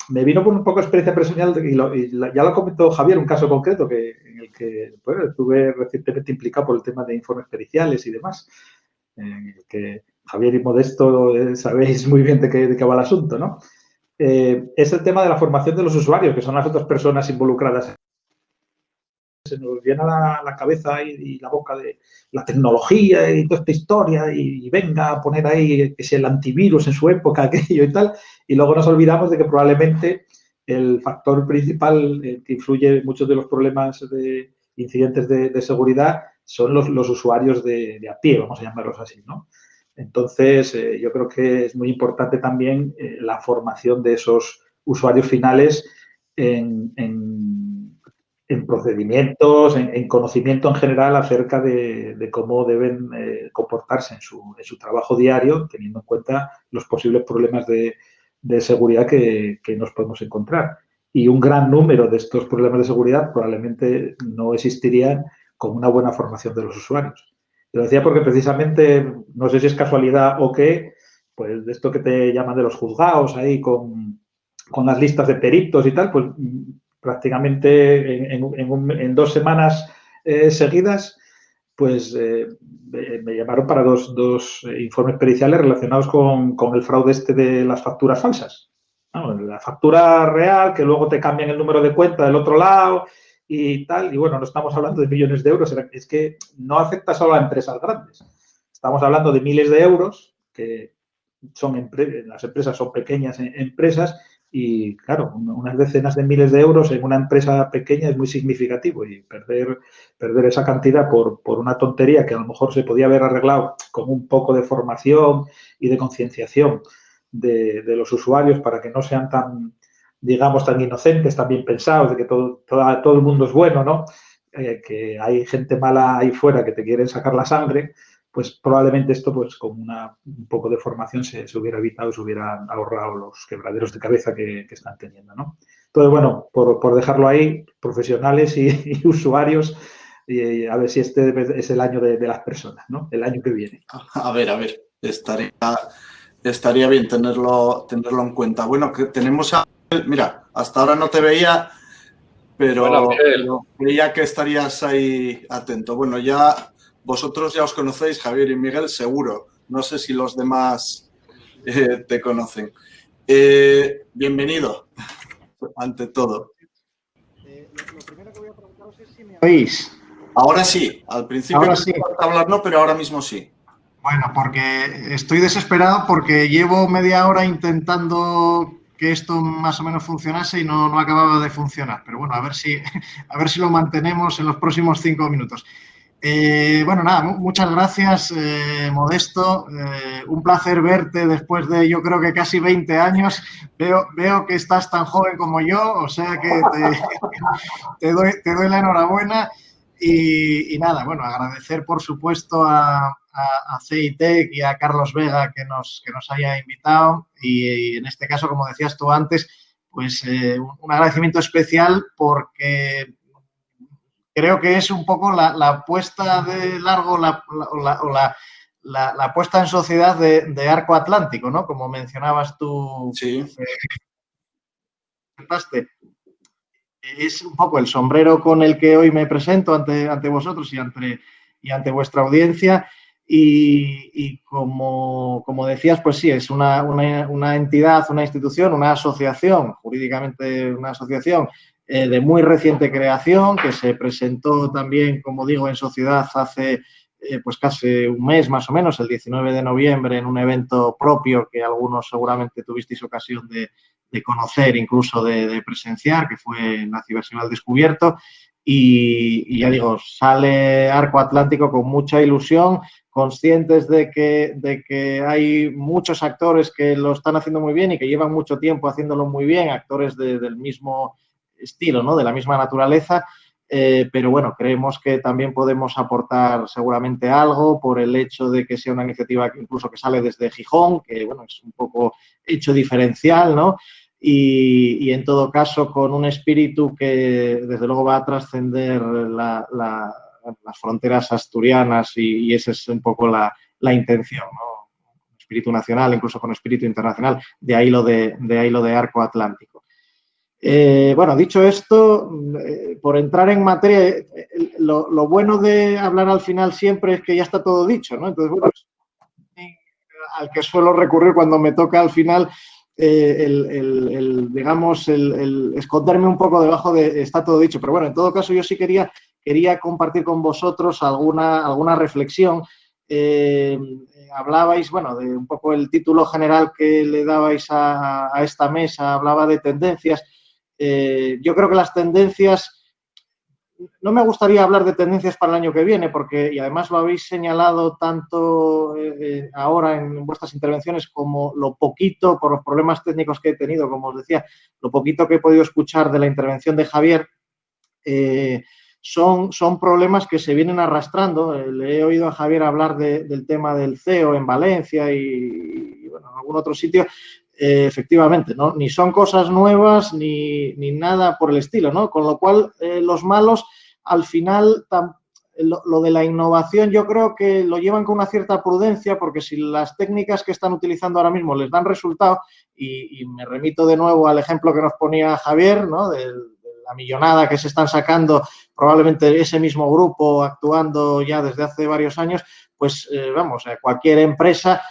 me vino por un poco de experiencia personal y ya lo comentó Javier, un caso concreto en el que bueno, estuve recientemente implicado por el tema de informes periciales y demás, en el que Javier y Modesto sabéis muy bien de qué va el asunto, ¿no? Es el tema de la formación de los usuarios, que son las otras personas involucradas se nos llena la cabeza y la boca de la tecnología y toda esta historia y venga a poner ahí que si el antivirus en su época, aquello y tal, y luego nos olvidamos de que probablemente el factor principal que influye en muchos de los problemas de incidentes de seguridad son los usuarios de a pie, vamos a llamarlos así, ¿no? Entonces, yo creo que es muy importante también la formación de esos usuarios finales en procedimientos, en conocimiento en general acerca de cómo deben comportarse en su trabajo diario, teniendo en cuenta los posibles problemas de seguridad que nos podemos encontrar. Y un gran número de estos problemas de seguridad probablemente no existirían con una buena formación de los usuarios. Lo decía porque precisamente, no sé si es casualidad o qué, pues de esto que te llaman de los juzgados ahí con las listas de peritos y tal, pues prácticamente en 2 semanas seguidas, pues me llamaron para dos informes periciales relacionados con el fraude de las facturas falsas. ¿No? La factura real, que luego te cambian el número de cuenta del otro lado y tal. Y bueno, no estamos hablando de millones de euros, es que no afecta solo a empresas grandes. Estamos hablando de miles de euros, que las empresas son pequeñas empresas y, claro, unas decenas de miles de euros en una empresa pequeña es muy significativo y perder esa cantidad por una tontería que a lo mejor se podía haber arreglado con un poco de formación y de concienciación de los usuarios para que no sean tan, digamos, tan inocentes, tan bien pensados, de que todo el mundo es bueno, ¿no? Que hay gente mala ahí fuera que te quieren sacar la sangre, pues probablemente esto, pues con un poco de formación se hubiera evitado, se hubieran ahorrado los quebraderos de cabeza que están teniendo, ¿no? Entonces, bueno, por dejarlo ahí, profesionales y usuarios, y a ver si este es el año de las personas, ¿no? El año que viene. A ver, estaría bien tenerlo en cuenta. Bueno, que tenemos mira, hasta ahora no te veía, pero creía que estarías ahí atento. Bueno, vosotros ya os conocéis, Javier y Miguel, seguro. No sé si los demás te conocen. Bienvenido, ante todo. Lo primero que voy a preguntaros es si me oís. Ahora sí, al principio ahora sí. Hablar no, pero ahora mismo sí. Bueno, porque estoy desesperado porque llevo media hora intentando que esto más o menos funcionase y no acababa de funcionar. Pero bueno, a ver si lo mantenemos en los próximos 5 minutos. Bueno, nada, muchas gracias, Modesto. Un placer verte después de, yo creo que casi 20 años. Veo que estás tan joven como yo, o sea que te doy la enhorabuena. Y nada, bueno, agradecer, por supuesto, a CITEC y a Carlos Vega que nos haya invitado. Y en este caso, como decías tú antes, pues un agradecimiento especial porque creo que es un poco la apuesta de largo, la puesta en sociedad de Arco Atlántico, ¿no? Como mencionabas tú. Sí. Es un poco el sombrero con el que hoy me presento ante vosotros y ante vuestra audiencia. Y como decías, pues sí, es una entidad, una institución, una asociación, jurídicamente una asociación de muy reciente creación, que se presentó también, como digo, en sociedad hace pues casi un mes más o menos, el 19 de noviembre, en un evento propio que algunos seguramente tuvisteis ocasión de conocer, incluso de presenciar, que fue en la Ciberseguridad al Descubierto. Y ya digo, sale Arco Atlántico con mucha ilusión, conscientes de que hay muchos actores que lo están haciendo muy bien y que llevan mucho tiempo haciéndolo muy bien, actores del mismo estilo, ¿no? De la misma naturaleza, pero bueno, creemos que también podemos aportar seguramente algo por el hecho de que sea una iniciativa incluso que sale desde Gijón, que bueno, es un poco hecho diferencial, ¿no? Y en todo caso con un espíritu que desde luego va a trascender las fronteras asturianas y esa es un poco la intención, ¿no? Espíritu nacional, incluso con espíritu internacional, de ahí lo de Arco Atlántico. Bueno, dicho esto, por entrar en materia, lo bueno de hablar al final siempre es que ya está todo dicho, ¿no? Entonces, bueno, al que suelo recurrir cuando me toca al final, digamos, el esconderme un poco debajo de está todo dicho. Pero bueno, en todo caso, yo sí quería quería compartir con vosotros alguna reflexión. Hablabais, bueno, de un poco el título general que le dabais a esta mesa, hablaba de tendencias. Yo creo que las tendencias, no me gustaría hablar de tendencias para el año que viene, porque, y además lo habéis señalado tanto ahora en vuestras intervenciones, como lo poquito, por los problemas técnicos que he tenido, como os decía, lo poquito que he podido escuchar de la intervención de Javier, son problemas que se vienen arrastrando. Le he oído a Javier hablar del tema del CEO en Valencia y bueno, en algún otro sitio. Efectivamente, ¿no? Ni son cosas nuevas ni nada por el estilo, ¿no? Con lo cual, los malos, al final, lo de la innovación yo creo que lo llevan con una cierta prudencia, porque si las técnicas que están utilizando ahora mismo les dan resultado, y me remito de nuevo al ejemplo que nos ponía Javier, ¿no? De la millonada que se están sacando probablemente ese mismo grupo actuando ya desde hace varios años, pues vamos, cualquier empresa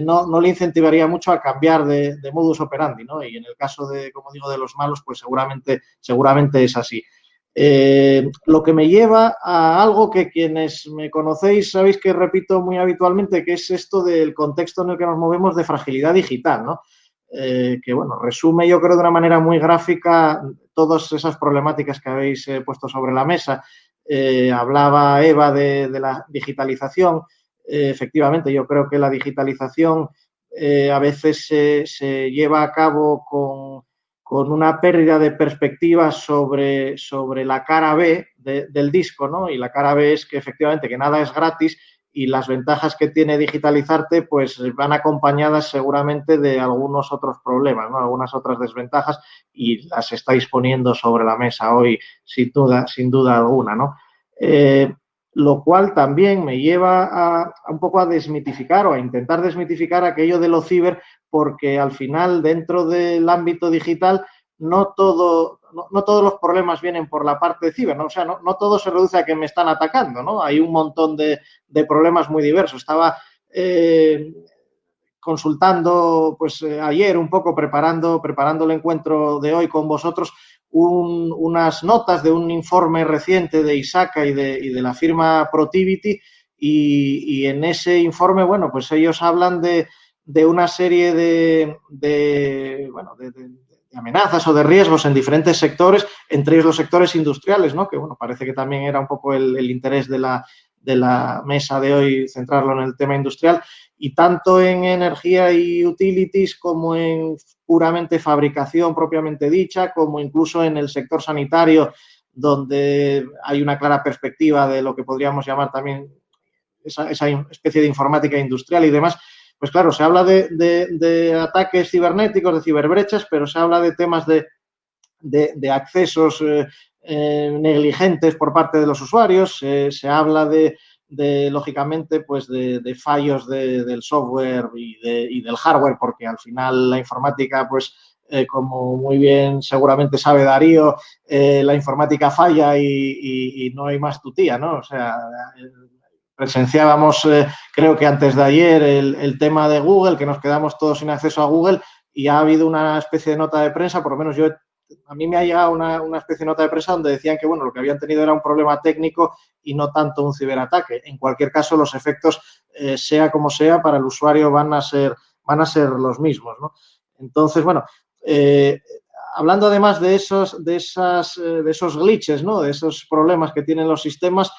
no le incentivaría mucho a cambiar de modus operandi, ¿no? Y en el caso de, como digo, de los malos, pues seguramente es así. Lo que me lleva a algo que quienes me conocéis sabéis que repito muy habitualmente, que es esto del contexto en el que nos movemos de fragilidad digital, ¿no? Que, bueno, resume yo creo de una manera muy gráfica todas esas problemáticas que habéis puesto sobre la mesa. Hablaba Eva de la digitalización. Efectivamente, yo creo que la digitalización a veces se lleva a cabo con una pérdida de perspectiva sobre la cara B del disco, ¿no? Y la cara B es que efectivamente que nada es gratis, y las ventajas que tiene digitalizarte pues van acompañadas seguramente de algunos otros problemas, ¿no? Algunas otras desventajas, y las estáis poniendo sobre la mesa hoy sin duda alguna, ¿no? Lo cual también me lleva a un poco a desmitificar o a intentar desmitificar aquello de lo ciber, porque al final dentro del ámbito digital no todos los problemas vienen por la parte de ciber, ¿no? O sea, no todo se reduce a que me están atacando, ¿no? Hay un montón de problemas muy diversos. Estaba consultando pues ayer un poco, preparando el encuentro de hoy con vosotros, unas notas de un informe reciente de ISACA y de la firma Protiviti, y en ese informe, bueno, pues ellos hablan de una serie de amenazas o de riesgos en diferentes sectores, entre ellos los sectores industriales, ¿no? Que, bueno, parece que también era un poco el interés de la mesa de hoy, centrarlo en el tema industrial, y tanto en energía y utilities como en puramente fabricación propiamente dicha, como incluso en el sector sanitario, donde hay una clara perspectiva de lo que podríamos llamar también esa especie de informática industrial y demás. Pues claro, se habla de ataques cibernéticos, de ciberbrechas, pero se habla de temas de accesos negligentes por parte de los usuarios, se habla lógicamente, pues de fallos del software y del hardware, porque al final la informática, pues como muy bien seguramente sabe Darío, la informática falla y no hay más tutía, ¿no? O sea, presenciábamos, creo que antes de ayer, el tema de Google, que nos quedamos todos sin acceso a Google, y ha habido una especie de nota de prensa, por lo menos a mí me ha llegado una especie de nota de prensa donde decían que, bueno, lo que habían tenido era un problema técnico y no tanto un ciberataque. En cualquier caso, los efectos, sea como sea, para el usuario van a ser los mismos, ¿no? Entonces, bueno, hablando además de esos glitches, ¿no? De esos problemas que tienen los sistemas,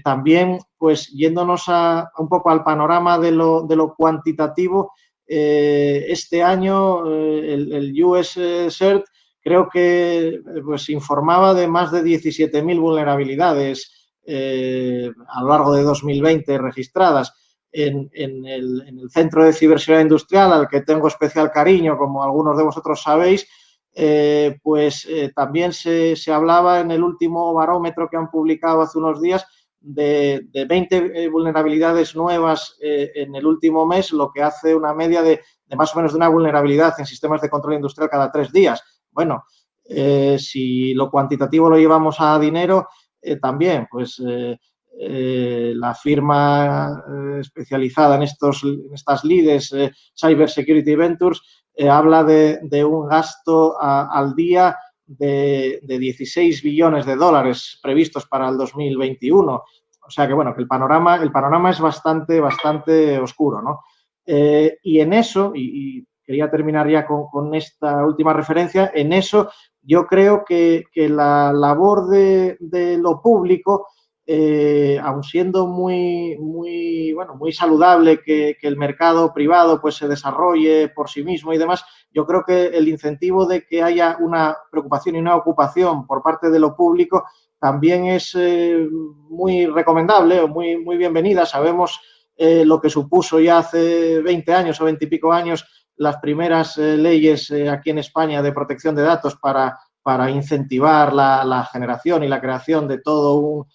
también, pues, yéndonos un poco al panorama de lo cuantitativo, este año el US CERT creo que pues informaba de más de 17.000 vulnerabilidades a lo largo de 2020 registradas. En el Centro de Ciberseguridad Industrial, al que tengo especial cariño, como algunos de vosotros sabéis, también se hablaba en el último barómetro que han publicado hace unos días de 20 vulnerabilidades nuevas en el último mes, lo que hace una media de más o menos de una vulnerabilidad en sistemas de control industrial cada 3 días. Bueno, si lo cuantitativo lo llevamos a dinero, también, pues la firma especializada en estas lides, Cyber Security Ventures, habla de un gasto al día de 16 billones de dólares previstos para el 2021. O sea que, bueno, que el panorama es bastante oscuro, ¿no? Y en eso, y quería terminar ya con esta última referencia, en eso yo creo que la labor de lo público, aun siendo muy saludable que el mercado privado pues se desarrolle por sí mismo y demás, yo creo que el incentivo de que haya una preocupación y una ocupación por parte de lo público también es muy recomendable, muy bienvenida. Sabemos lo que supuso ya hace 20 años o 20 y pico años las primeras leyes aquí en España de protección de datos para incentivar la generación y la creación de todo un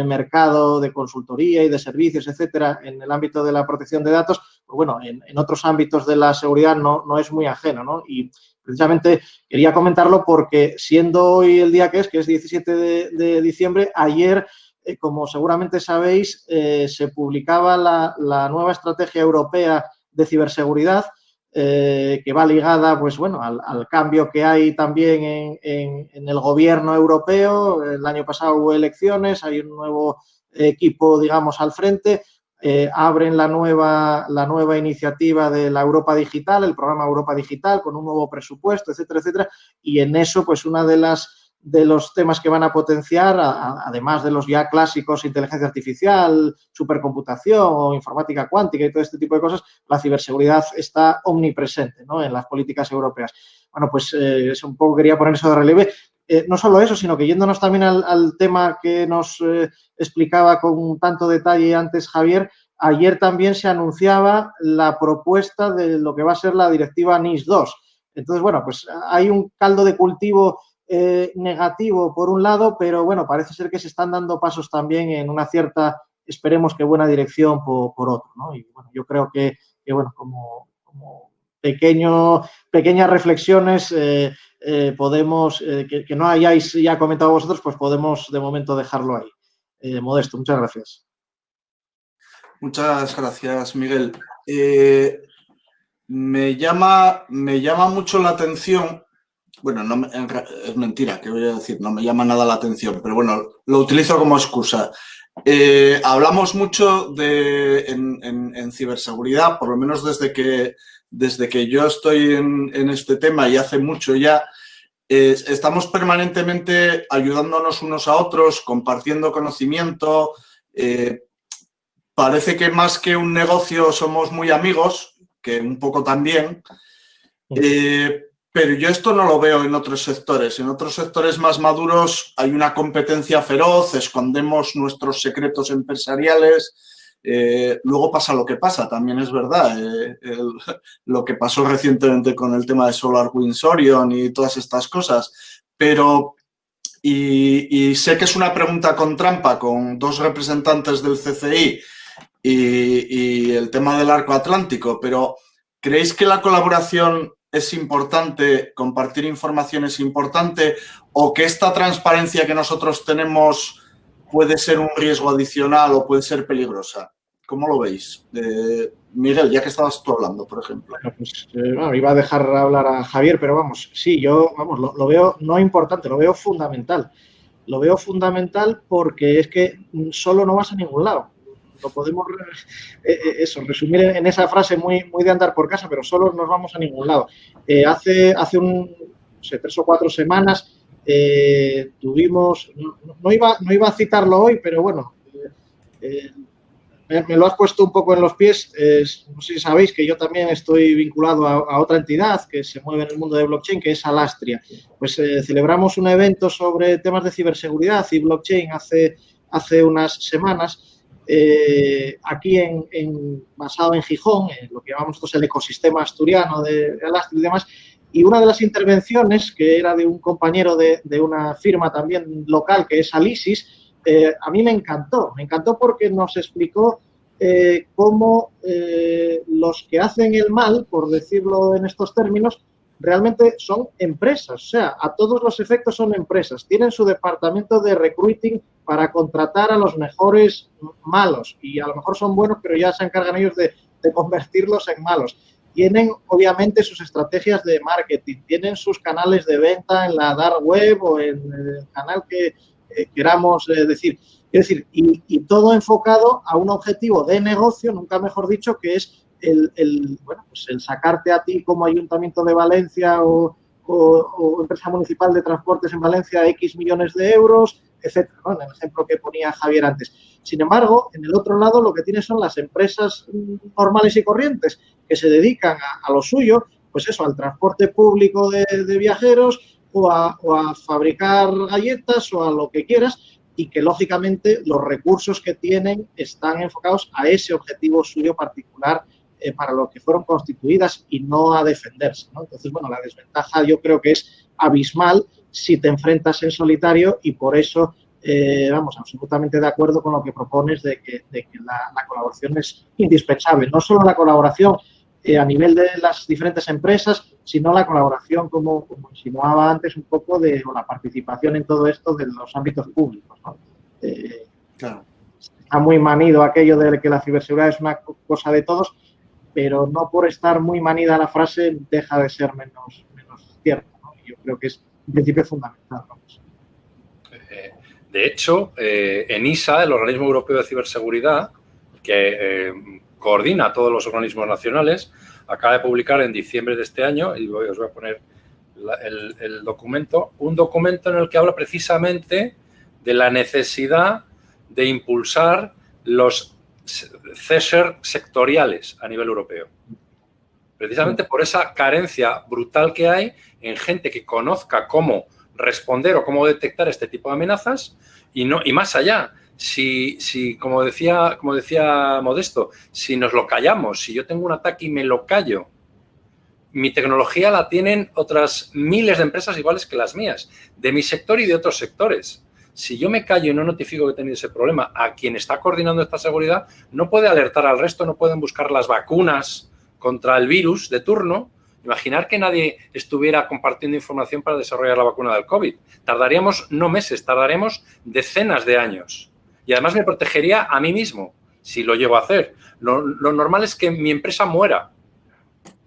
mercado de consultoría y de servicios, etcétera, en el ámbito de la protección de datos. Pues bueno, en otros ámbitos de la seguridad no es muy ajeno, ¿no? Y precisamente quería comentarlo porque siendo hoy el día que es 17 de diciembre, ayer, como seguramente sabéis, se publicaba la nueva estrategia europea de ciberseguridad, que va ligada, pues bueno, al cambio que hay también en el gobierno europeo. El año pasado hubo elecciones, hay un nuevo equipo, digamos, al frente. Abren la nueva iniciativa de la Europa Digital, el programa Europa Digital, con un nuevo presupuesto, etcétera, etcétera. Y en eso, pues una de los temas que van a potenciar, además de los ya clásicos, inteligencia artificial, supercomputación o informática cuántica y todo este tipo de cosas, la ciberseguridad está omnipresente, ¿no?, en las políticas europeas. Bueno, pues eso un poco quería poner eso de relieve. No solo eso, sino que yéndonos también al tema que nos explicaba con tanto detalle antes Javier, ayer también se anunciaba la propuesta de lo que va a ser la directiva NIS 2. Entonces, bueno, pues hay un caldo de cultivo negativo por un lado, pero bueno, parece ser que se están dando pasos también en una cierta, esperemos que buena dirección por otro, ¿no? Y bueno, yo creo que bueno, como pequeñas reflexiones podemos, que no hayáis ya comentado vosotros, pues podemos de momento dejarlo ahí. Modesto, muchas gracias. Muchas gracias, Miguel. Me llama mucho la atención. Bueno, es mentira, ¿qué voy a decir? No me llama nada la atención, pero bueno, lo utilizo como excusa. Hablamos mucho en ciberseguridad, por lo menos desde que yo estoy en este tema y hace mucho ya, estamos permanentemente ayudándonos unos a otros, compartiendo conocimiento. Parece que más que un negocio somos muy amigos, que un poco también. Pero yo esto no lo veo en otros sectores. En otros sectores más maduros hay una competencia feroz, escondemos nuestros secretos empresariales. Luego pasa lo que pasa, también es verdad. Lo que pasó recientemente con el tema de SolarWinds Orion y todas estas cosas. Pero, y sé que es una pregunta con trampa, con dos representantes del CCI y el tema del arco atlántico, pero ¿creéis que la colaboración es importante, compartir información es importante, o que esta transparencia que nosotros tenemos puede ser un riesgo adicional o puede ser peligrosa? ¿Cómo lo veis? Miguel, ya que estabas tú hablando, por ejemplo. Bueno, pues iba a dejar hablar a Javier, pero vamos, sí, yo lo veo no importante, lo veo fundamental. Lo veo fundamental porque es que solo no vas a ningún lado. Lo podemos resumir en esa frase muy de andar por casa, pero solo nos vamos a ningún lado. Hace 3 o 4 semanas tuvimos, no iba a citarlo hoy, pero bueno, me lo has puesto un poco en los pies. No sé si sabéis que yo también estoy vinculado a otra entidad que se mueve en el mundo de blockchain, que es Alastria. Pues celebramos un evento sobre temas de ciberseguridad y blockchain hace unas semanas. Aquí basado en Gijón, en lo que llamamos nosotros el ecosistema asturiano de Alastria y demás, y una de las intervenciones, que era de un compañero de una firma también local, que es Alisis, a mí me encantó porque nos explicó cómo los que hacen el mal, por decirlo en estos términos, realmente son empresas, o sea, a todos los efectos son empresas. Tienen su departamento de recruiting para contratar a los mejores malos y a lo mejor son buenos, pero ya se encargan ellos de convertirlos en malos. tienen obviamente sus estrategias de marketing, tienen sus canales de venta en la dark web o en el canal que queramos decir. Es decir, y todo enfocado a un objetivo de negocio, nunca mejor dicho, que es el sacarte a ti como Ayuntamiento de Valencia o empresa municipal de transportes en Valencia X millones de euros, etcétera, ¿no? En el ejemplo que ponía Javier antes. Sin embargo, en el otro lado lo que tienes son las empresas normales y corrientes que se dedican a lo suyo, pues eso, al transporte público de viajeros o a fabricar galletas o a lo que quieras, y que, lógicamente, los recursos que tienen están enfocados a ese objetivo suyo particular para lo que fueron constituidas y no a defenderse, ¿no? Entonces, bueno, la desventaja yo creo que es abismal si te enfrentas en solitario y por eso, vamos, absolutamente de acuerdo con lo que propones de que la colaboración es indispensable. No solo la colaboración a nivel de las diferentes empresas, sino la colaboración, como insinuaba antes, un poco o la participación en todo esto de los ámbitos públicos, ¿no? Claro. Está muy manido aquello de que la ciberseguridad es una cosa de todos, pero no por estar muy manida la frase deja de ser menos cierta, ¿no? Yo creo que es un principio fundamental, ¿no? De hecho, ENISA, el Organismo Europeo de Ciberseguridad, que coordina a todos los organismos nacionales, acaba de publicar en diciembre de este año, y os voy a poner el documento, un documento en el que habla precisamente de la necesidad de impulsar los CSER sectoriales a nivel europeo. Precisamente por esa carencia brutal que hay en gente que conozca cómo responder o cómo detectar este tipo de amenazas y más allá. Si como decía Modesto, si nos lo callamos, si yo tengo un ataque y me lo callo, mi tecnología la tienen otras miles de empresas iguales que las mías, de mi sector y de otros sectores. Si yo me callo y no notifico que he tenido ese problema a quien está coordinando esta seguridad, no puede alertar al resto, no pueden buscar las vacunas contra el virus de turno. Imaginar que nadie estuviera compartiendo información para desarrollar la vacuna del COVID. Tardaríamos no meses, tardaremos decenas de años. Y además me protegería a mí mismo si lo llego a hacer. Lo normal es que mi empresa muera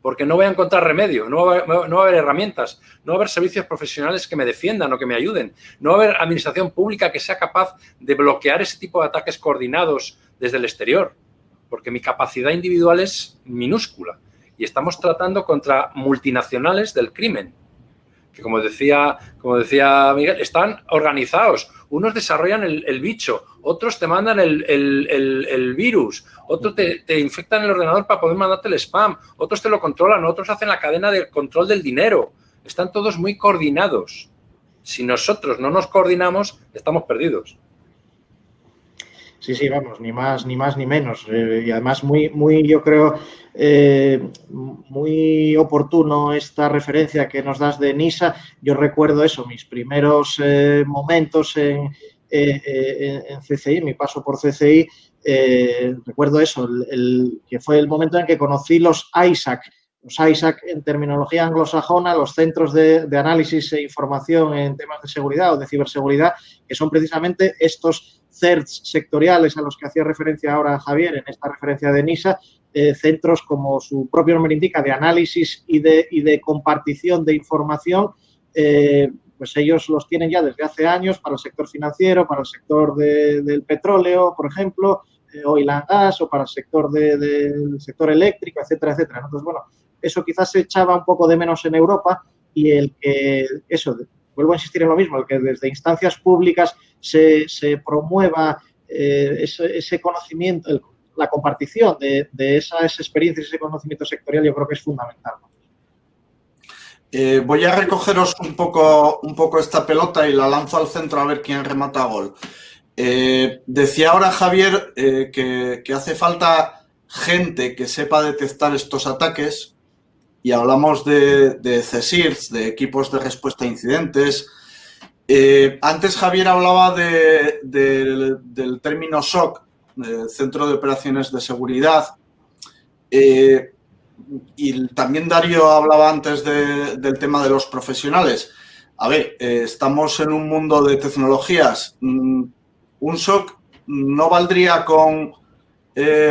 porque no voy a encontrar remedio, no va a haber herramientas, no va a haber servicios profesionales que me defiendan o que me ayuden, no va a haber administración pública que sea capaz de bloquear ese tipo de ataques coordinados desde el exterior, porque mi capacidad individual es minúscula y estamos tratando contra multinacionales del crimen, que como decía Miguel, están organizados. Unos desarrollan el bicho, otros te mandan el virus, otros te infectan el ordenador para poder mandarte el spam, otros te lo controlan, otros hacen la cadena de control del dinero. Están todos muy coordinados. Si nosotros no nos coordinamos, estamos perdidos. Sí, vamos, ni más ni menos. Y además muy yo creo, muy oportuno esta referencia que nos das de ENISA. Yo recuerdo eso, mis primeros momentos en CCI, mi paso por CCI, recuerdo eso, que fue el momento en que conocí los ISAC. Los ISAC, en terminología anglosajona, los centros de análisis e información en temas de seguridad o de ciberseguridad, que son precisamente estos CERTs sectoriales a los que hacía referencia ahora Javier en esta referencia de ENISA, centros, como su propio nombre indica, de análisis y de compartición de información. Pues ellos los tienen ya desde hace años para el sector financiero, para el sector del petróleo, por ejemplo, oil and gas, o para el sector del sector eléctrico, etcétera, etcétera. Entonces, bueno, eso quizás se echaba un poco de menos en Europa, y el que, eso, vuelvo a insistir en lo mismo, el que desde instancias públicas se promueva ese conocimiento, la compartición de esas experiencias, ese conocimiento sectorial, yo creo que es fundamental. Voy a recogeros un poco esta pelota y la lanzo al centro a ver quién remata gol. Decía ahora Javier que hace falta gente que sepa detectar estos ataques, y hablamos de CSIRTs, de equipos de respuesta a incidentes. Antes Javier hablaba del término SOC, Centro de Operaciones de Seguridad, y también Darío hablaba antes del tema de los profesionales. A ver, estamos en un mundo de tecnologías. Un SOC no valdría con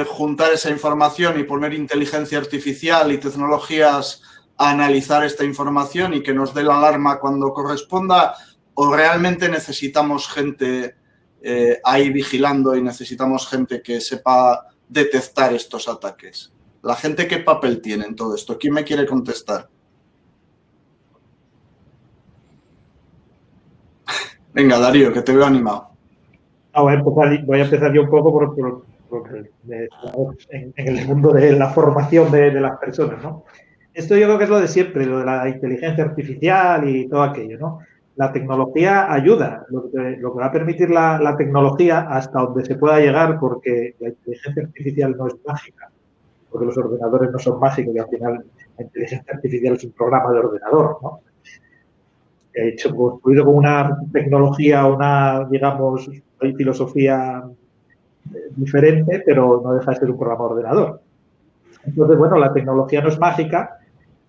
juntar esa información y poner inteligencia artificial y tecnologías a analizar esta información y que nos dé la alarma cuando corresponda, o realmente necesitamos gente ahí vigilando y necesitamos gente que sepa detectar estos ataques? ¿La gente qué papel tiene en todo esto? ¿Quién me quiere contestar? Venga, Darío, que te veo animado. Voy a empezar yo un poco en el mundo de la formación de las personas, ¿no? Esto yo creo que es lo de siempre, lo de la inteligencia artificial y todo aquello, ¿no? La tecnología ayuda, lo que va a permitir la tecnología hasta donde se pueda llegar, porque la inteligencia artificial no es mágica, porque los ordenadores no son mágicos y al final la inteligencia artificial es un programa de ordenador, ¿no? Hecho, construido con una tecnología, digamos, filosofía diferente, pero no deja de ser un programa de ordenador. Entonces, bueno, la tecnología no es mágica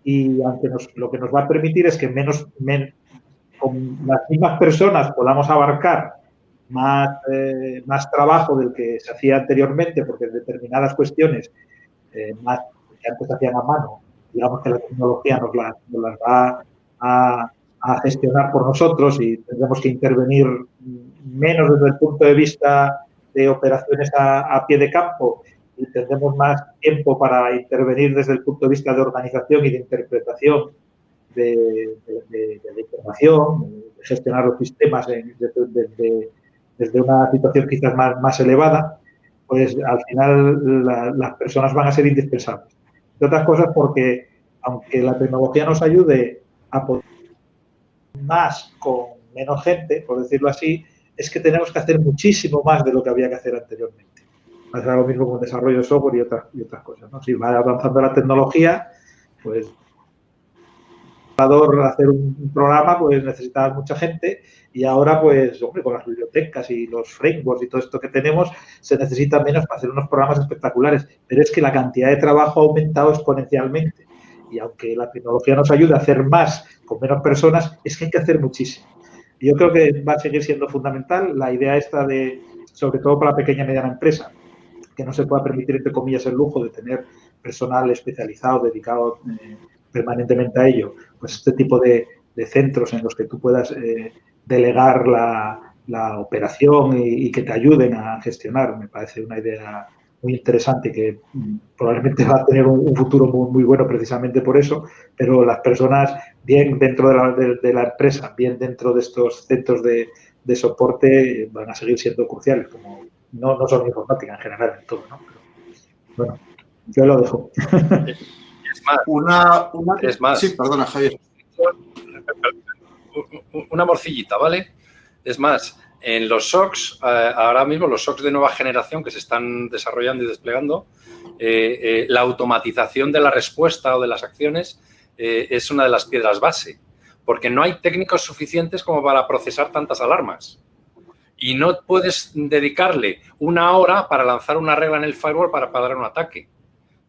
y aunque lo que nos va a permitir es que con las mismas personas podamos abarcar más trabajo del que se hacía anteriormente, porque en determinadas cuestiones más que antes se hacían a mano, digamos que la tecnología nos las va a gestionar por nosotros y tendremos que intervenir menos desde el punto de vista de operaciones a pie de campo y tendremos más tiempo para intervenir desde el punto de vista de organización y de interpretación de la información, de gestionar los sistemas desde una situación quizás más elevada, pues al final las personas van a ser indispensables. De otras cosas porque, aunque la tecnología nos ayude a poder más con menos gente, por decirlo así, es que tenemos que hacer muchísimo más de lo que había que hacer anteriormente. Va a ser lo mismo con el desarrollo de software y otras cosas, ¿no? Si va avanzando la tecnología, pues hacer un programa pues necesitaba mucha gente y ahora pues hombre, con las bibliotecas y los frameworks y todo esto que tenemos se necesita menos para hacer unos programas espectaculares, pero es que la cantidad de trabajo ha aumentado exponencialmente y aunque la tecnología nos ayuda a hacer más con menos personas, es que hay que hacer muchísimo. Y yo creo que va a seguir siendo fundamental la idea esta de, sobre todo para la pequeña y mediana empresa, que no se pueda permitir, entre comillas, el lujo de tener personal especializado, dedicado permanentemente a ello, pues este tipo de centros en los que tú puedas delegar la operación y que te ayuden a gestionar, me parece una idea muy interesante que probablemente va a tener un futuro muy, muy bueno precisamente por eso, pero las personas, bien dentro de la empresa, bien dentro de estos centros de soporte, van a seguir siendo cruciales, como no solo en informática, en general, en todo, ¿no? Pero, bueno, yo lo dejo. Es más. Sí, perdona, Javier. Una morcillita, ¿vale? Es más, en los SOCs, ahora mismo los SOCs de nueva generación que se están desarrollando y desplegando, la automatización de la respuesta o de las acciones es una de las piedras base, porque no hay técnicos suficientes como para procesar tantas alarmas. Y no puedes dedicarle una hora para lanzar una regla en el firewall para parar un ataque.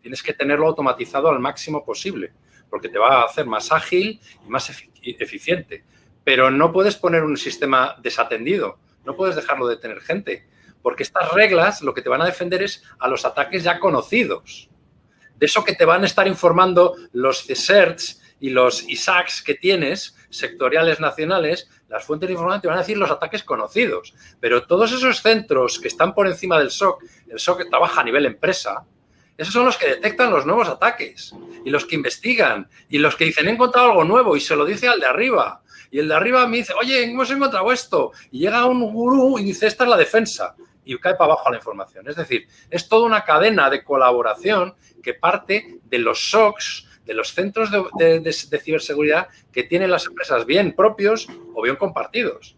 Tienes que tenerlo automatizado al máximo posible, porque te va a hacer más ágil y más eficiente. Pero no puedes poner un sistema desatendido, no puedes dejarlo de tener gente, porque estas reglas lo que te van a defender es a los ataques ya conocidos. De eso que te van a estar informando los CSERTs y los ISACs que tienes, sectoriales nacionales, las fuentes de información te van a decir los ataques conocidos. Pero todos esos centros que están por encima del SOC, el SOC que trabaja a nivel empresa, esos son los que detectan los nuevos ataques y los que investigan y los que dicen he encontrado algo nuevo y se lo dice al de arriba. Y el de arriba me dice, oye, hemos encontrado esto. Y llega un gurú y dice, esta es la defensa. Y cae para abajo la información. Es decir, es toda una cadena de colaboración que parte de los SOCs, de los centros de ciberseguridad que tienen las empresas bien propios o bien compartidos.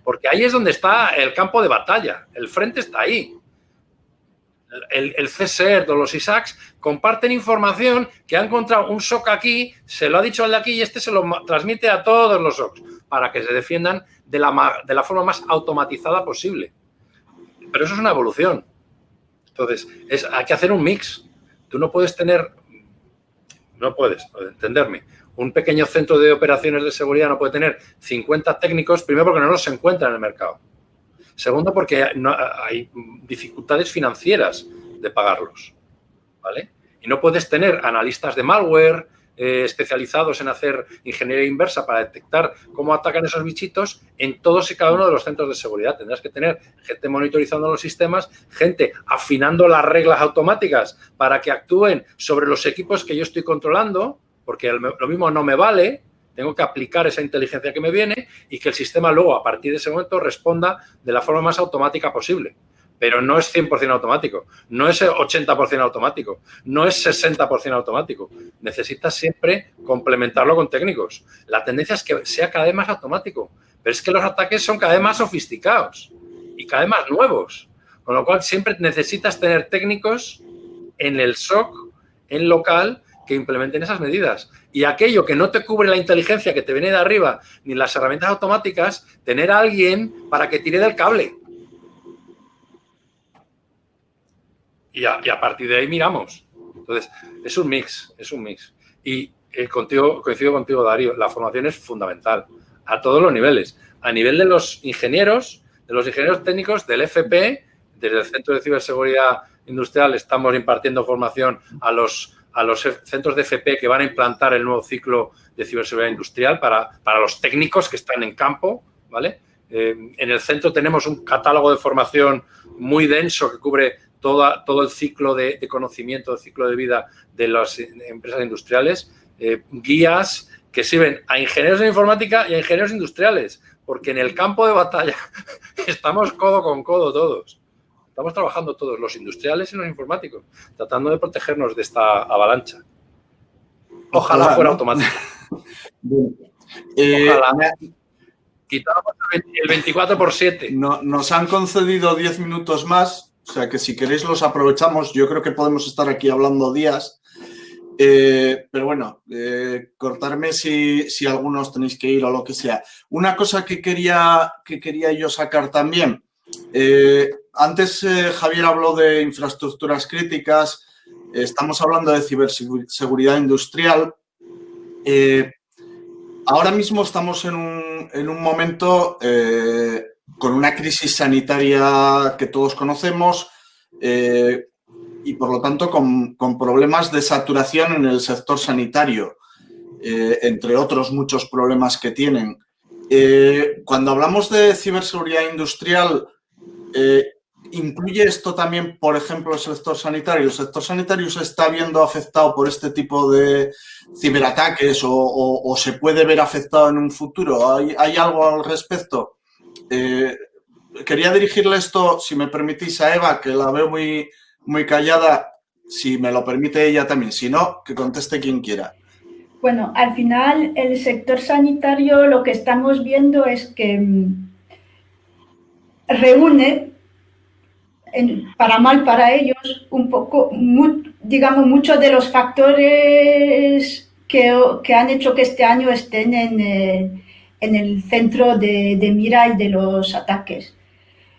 Porque ahí es donde está el campo de batalla. El frente está ahí. El CSERT o los ISACs comparten información que ha encontrado un SOC aquí, se lo ha dicho al de aquí y este se lo transmite a todos los SOCs para que se defiendan de la forma más automatizada posible. Pero eso es una evolución. Entonces, hay que hacer un mix. Tú no puedes entenderme, un pequeño centro de operaciones de seguridad no puede tener 50 técnicos, primero porque no los encuentra en el mercado. Segundo, porque hay dificultades financieras de pagarlos, ¿vale? Y no puedes tener analistas de malware especializados en hacer ingeniería inversa para detectar cómo atacan esos bichitos en todos y cada uno de los centros de seguridad. Tendrás que tener gente monitorizando los sistemas, gente afinando las reglas automáticas para que actúen sobre los equipos que yo estoy controlando, porque lo mismo no me vale, tengo que aplicar esa inteligencia que me viene y que el sistema luego, a partir de ese momento, responda de la forma más automática posible. Pero no es 100% automático, no es 80% automático, no es 60% automático. Necesitas siempre complementarlo con técnicos. La tendencia es que sea cada vez más automático, pero es que los ataques son cada vez más sofisticados y cada vez más nuevos. Con lo cual, siempre necesitas tener técnicos en el SOC, en local, que implementen esas medidas. Y aquello que no te cubre la inteligencia que te viene de arriba, ni las herramientas automáticas, tener a alguien para que tire del cable. Y a partir de ahí miramos. Entonces, es un mix. Y coincido contigo, Darío, la formación es fundamental a todos los niveles. A nivel de los ingenieros técnicos, del FP, desde el Centro de Ciberseguridad Industrial estamos impartiendo formación a los centros de FP que van a implantar el nuevo ciclo de ciberseguridad industrial para los técnicos que están en campo, ¿vale? En el centro tenemos un catálogo de formación muy denso que cubre todo el ciclo de conocimiento, el ciclo de vida de las empresas industriales, guías que sirven a ingenieros de informática y a ingenieros industriales, porque en el campo de batalla estamos codo con codo todos. Estamos trabajando todos, los industriales y los informáticos, tratando de protegernos de esta avalancha. Ojalá fuera automático. Ojalá. Quitamos el 24/7. Nos han concedido 10 minutos más. O sea, que si queréis los aprovechamos. Yo creo que podemos estar aquí hablando días. Pero bueno, cortarme si algunos tenéis que ir o lo que sea. Una cosa que quería yo sacar también. Antes Javier habló de infraestructuras críticas. Estamos hablando de ciberseguridad industrial. Ahora mismo estamos en un momento con una crisis sanitaria que todos conocemos y, por lo tanto, con problemas de saturación en el sector sanitario, entre otros muchos problemas que tienen. Cuando hablamos de ciberseguridad industrial, ¿incluye esto también, por ejemplo, el sector sanitario? ¿El sector sanitario se está viendo afectado por este tipo de ciberataques o se puede ver afectado en un futuro? ¿Hay algo al respecto? Quería dirigirle esto, si me permitís, a Eva, que la veo muy callada, si me lo permite ella también. Si no, que conteste quien quiera. Bueno, al final, el sector sanitario lo que estamos viendo es que reúne, para mal para ellos, un poco, digamos, muchos de los factores que han hecho que este año estén en el centro de mira y de los ataques.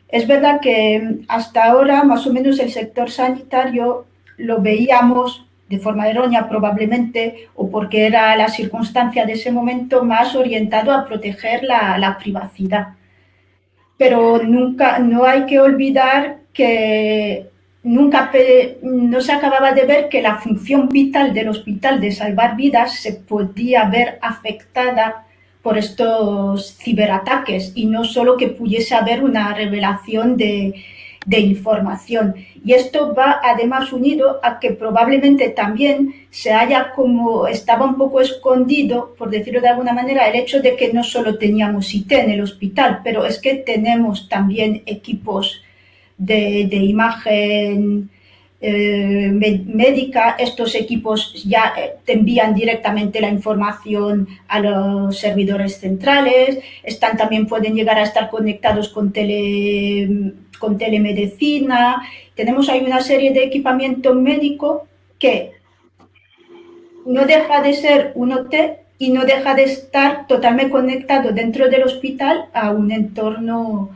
Es verdad que hasta ahora, más o menos, el sector sanitario lo veíamos de forma errónea probablemente, o porque era la circunstancia de ese momento, más orientado a proteger la privacidad. Pero no hay que olvidar que no se acababa de ver que la función vital del hospital de salvar vidas se podía ver afectada por estos ciberataques y no solo que pudiese haber una revelación de información. Y esto va además unido a que probablemente también estaba un poco escondido, por decirlo de alguna manera, el hecho de que no solo teníamos IT en el hospital, pero es que tenemos también equipos de imagen médica. Estos equipos ya te envían directamente la información a los servidores centrales, también pueden llegar a estar conectados con telemedicina. Tenemos ahí una serie de equipamiento médico que no deja de ser un OT y no deja de estar totalmente conectado dentro del hospital a un entorno,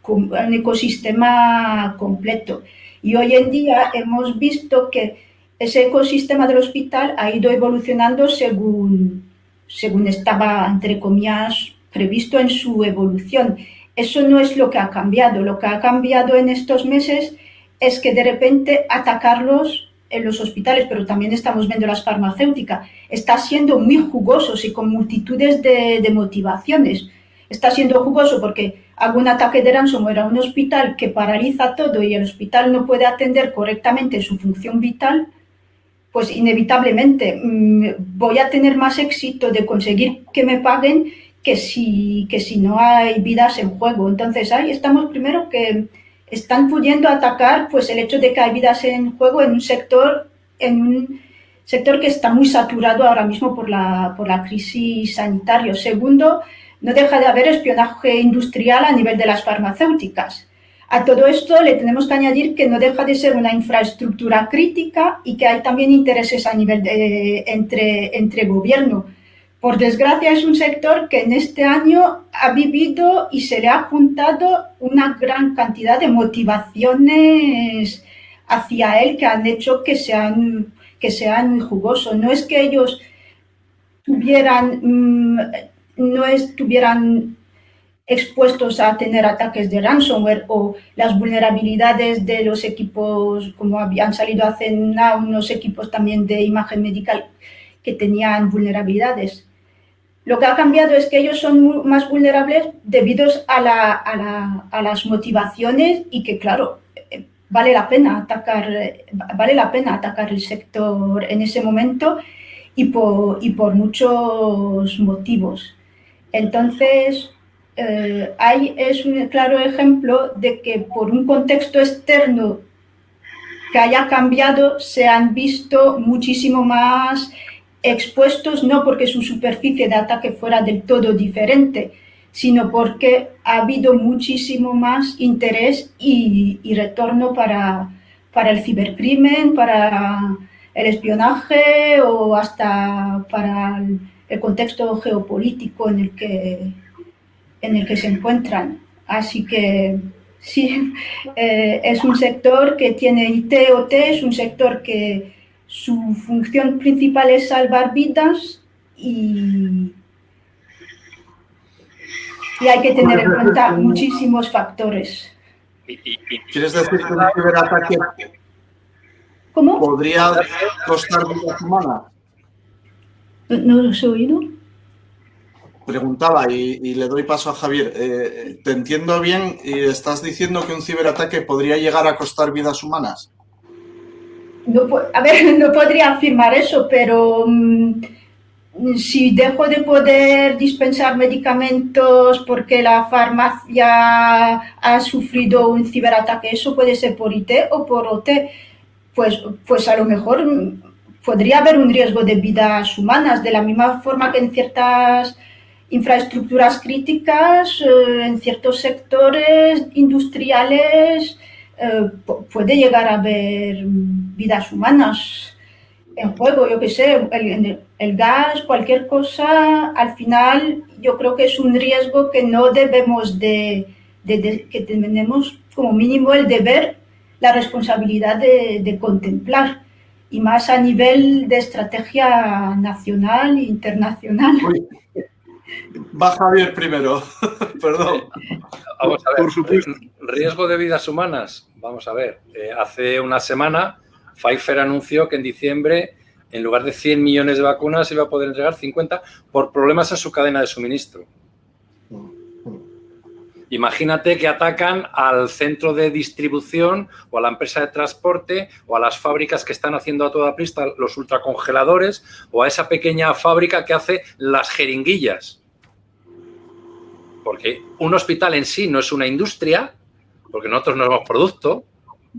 un ecosistema completo. Y hoy en día hemos visto que ese ecosistema del hospital ha ido evolucionando según estaba, entre comillas, previsto en su evolución. Eso no es lo que ha cambiado. Lo que ha cambiado en estos meses es que de repente atacarlos en los hospitales, pero también estamos viendo las farmacéuticas, está siendo muy jugosos y con multitudes de motivaciones. Está siendo jugoso porque hago un ataque de ransomware a un hospital que paraliza todo y el hospital no puede atender correctamente su función vital, pues inevitablemente voy a tener más éxito de conseguir que me paguen que si no hay vidas en juego. Entonces ahí estamos primero que están pudiendo atacar pues el hecho de que hay vidas en juego en un sector que está muy saturado ahora mismo por la crisis sanitaria. Segundo, no deja de haber espionaje industrial a nivel de las farmacéuticas. A todo esto le tenemos que añadir que no deja de ser una infraestructura crítica y que hay también intereses a nivel entre gobierno. Por desgracia, es un sector que en este año ha vivido y se le ha juntado una gran cantidad de motivaciones hacia él que han hecho que sean muy jugosos. No es que ellos no estuvieran expuestos a tener ataques de ransomware o las vulnerabilidades de los equipos, como habían salido hace unos equipos también de imagen médica que tenían vulnerabilidades. Lo que ha cambiado es que ellos son más vulnerables debido a las motivaciones y que, claro, vale la pena atacar el sector en ese momento y por muchos motivos. Entonces, ahí es un claro ejemplo de que por un contexto externo que haya cambiado se han visto muchísimo más expuestos, no porque su superficie de ataque fuera del todo diferente, sino porque ha habido muchísimo más interés y retorno para el cibercrimen, para el espionaje o hasta para el contexto geopolítico en el que se encuentran. Así que sí, es un sector que tiene IT, OT, es un sector que su función principal es salvar vidas y hay que tener en cuenta muchísimos factores. ¿Quieres decir que un ciberataque podría costar vidas humanas? ¿No lo he oído? Preguntaba y le doy paso a Javier. ¿Te entiendo bien y estás diciendo que un ciberataque podría llegar a costar vidas humanas? No podría afirmar eso, pero si dejo de poder dispensar medicamentos porque la farmacia ha sufrido un ciberataque, eso puede ser por IT o por OT, pues a lo mejor podría haber un riesgo de vidas humanas, de la misma forma que en ciertas infraestructuras críticas, en ciertos sectores industriales, puede llegar a haber vidas humanas en juego, yo qué sé, el gas, cualquier cosa. Al final yo creo que es un riesgo que no debemos que tenemos como mínimo el deber, la responsabilidad de contemplar, y más a nivel de estrategia nacional e internacional. Va Javier primero, perdón. Vamos a ver, por supuesto. Riesgo de vidas humanas. Vamos a ver, hace una semana Pfizer anunció que en diciembre, en lugar de 100 millones de vacunas, iba a poder entregar 50 por problemas en su cadena de suministro. Imagínate que atacan al centro de distribución o a la empresa de transporte o a las fábricas que están haciendo a toda prisa los ultracongeladores o a esa pequeña fábrica que hace las jeringuillas. Porque un hospital en sí no es una industria, porque nosotros no somos producto,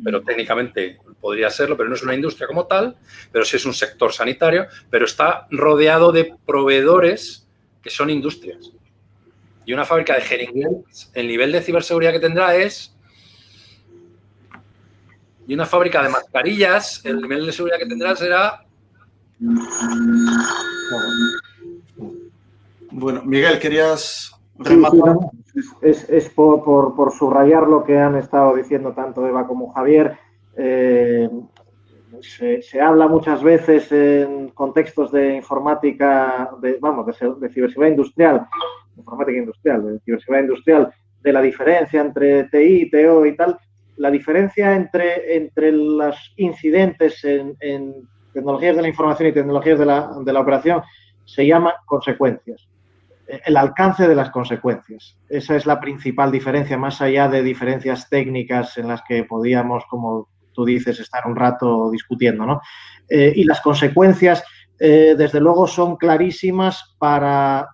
pero técnicamente podría serlo, pero no es una industria como tal, pero sí es un sector sanitario, pero está rodeado de proveedores que son industrias. Y una fábrica de jeringuillas, el nivel de ciberseguridad que tendrá es... Y una fábrica de mascarillas, el nivel de seguridad que tendrá será... Bueno, Miguel, ¿querías...? Es por subrayar lo que han estado diciendo tanto Eva como Javier. Se habla muchas veces en contextos de informática, de ciberseguridad industrial, de ciberseguridad industrial, de la diferencia entre TI, TO y tal. la diferencia entre los incidentes en tecnologías de la información y tecnologías de la operación se llama consecuencias. El alcance de las consecuencias. Esa es la principal diferencia, más allá de diferencias técnicas en las que podíamos, como tú dices, estar un rato discutiendo, ¿no? Y las consecuencias, desde luego, son clarísimas para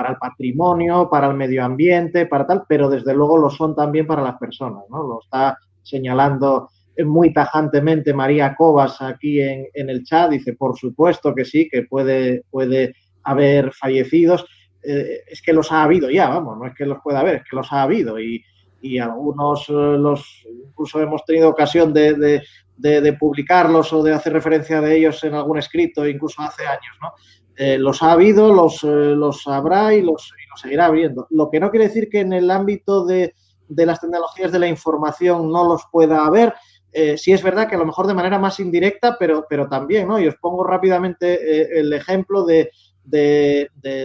el patrimonio, para el medio ambiente, para tal, pero desde luego lo son también para las personas, ¿no? Lo está señalando muy tajantemente María Cobas aquí en el chat, dice, por supuesto que sí, que puede haber fallecidos, es que los ha habido ya, vamos, no es que los pueda haber, es que los ha habido y algunos incluso hemos tenido ocasión de publicarlos o de hacer referencia de ellos en algún escrito, incluso hace años, ¿no? Los ha habido, los habrá y los seguirá habiendo. Lo que no quiere decir que en el ámbito de las tecnologías de la información no los pueda haber. Sí es verdad que a lo mejor de manera más indirecta, pero también, ¿no? Y os pongo rápidamente el ejemplo de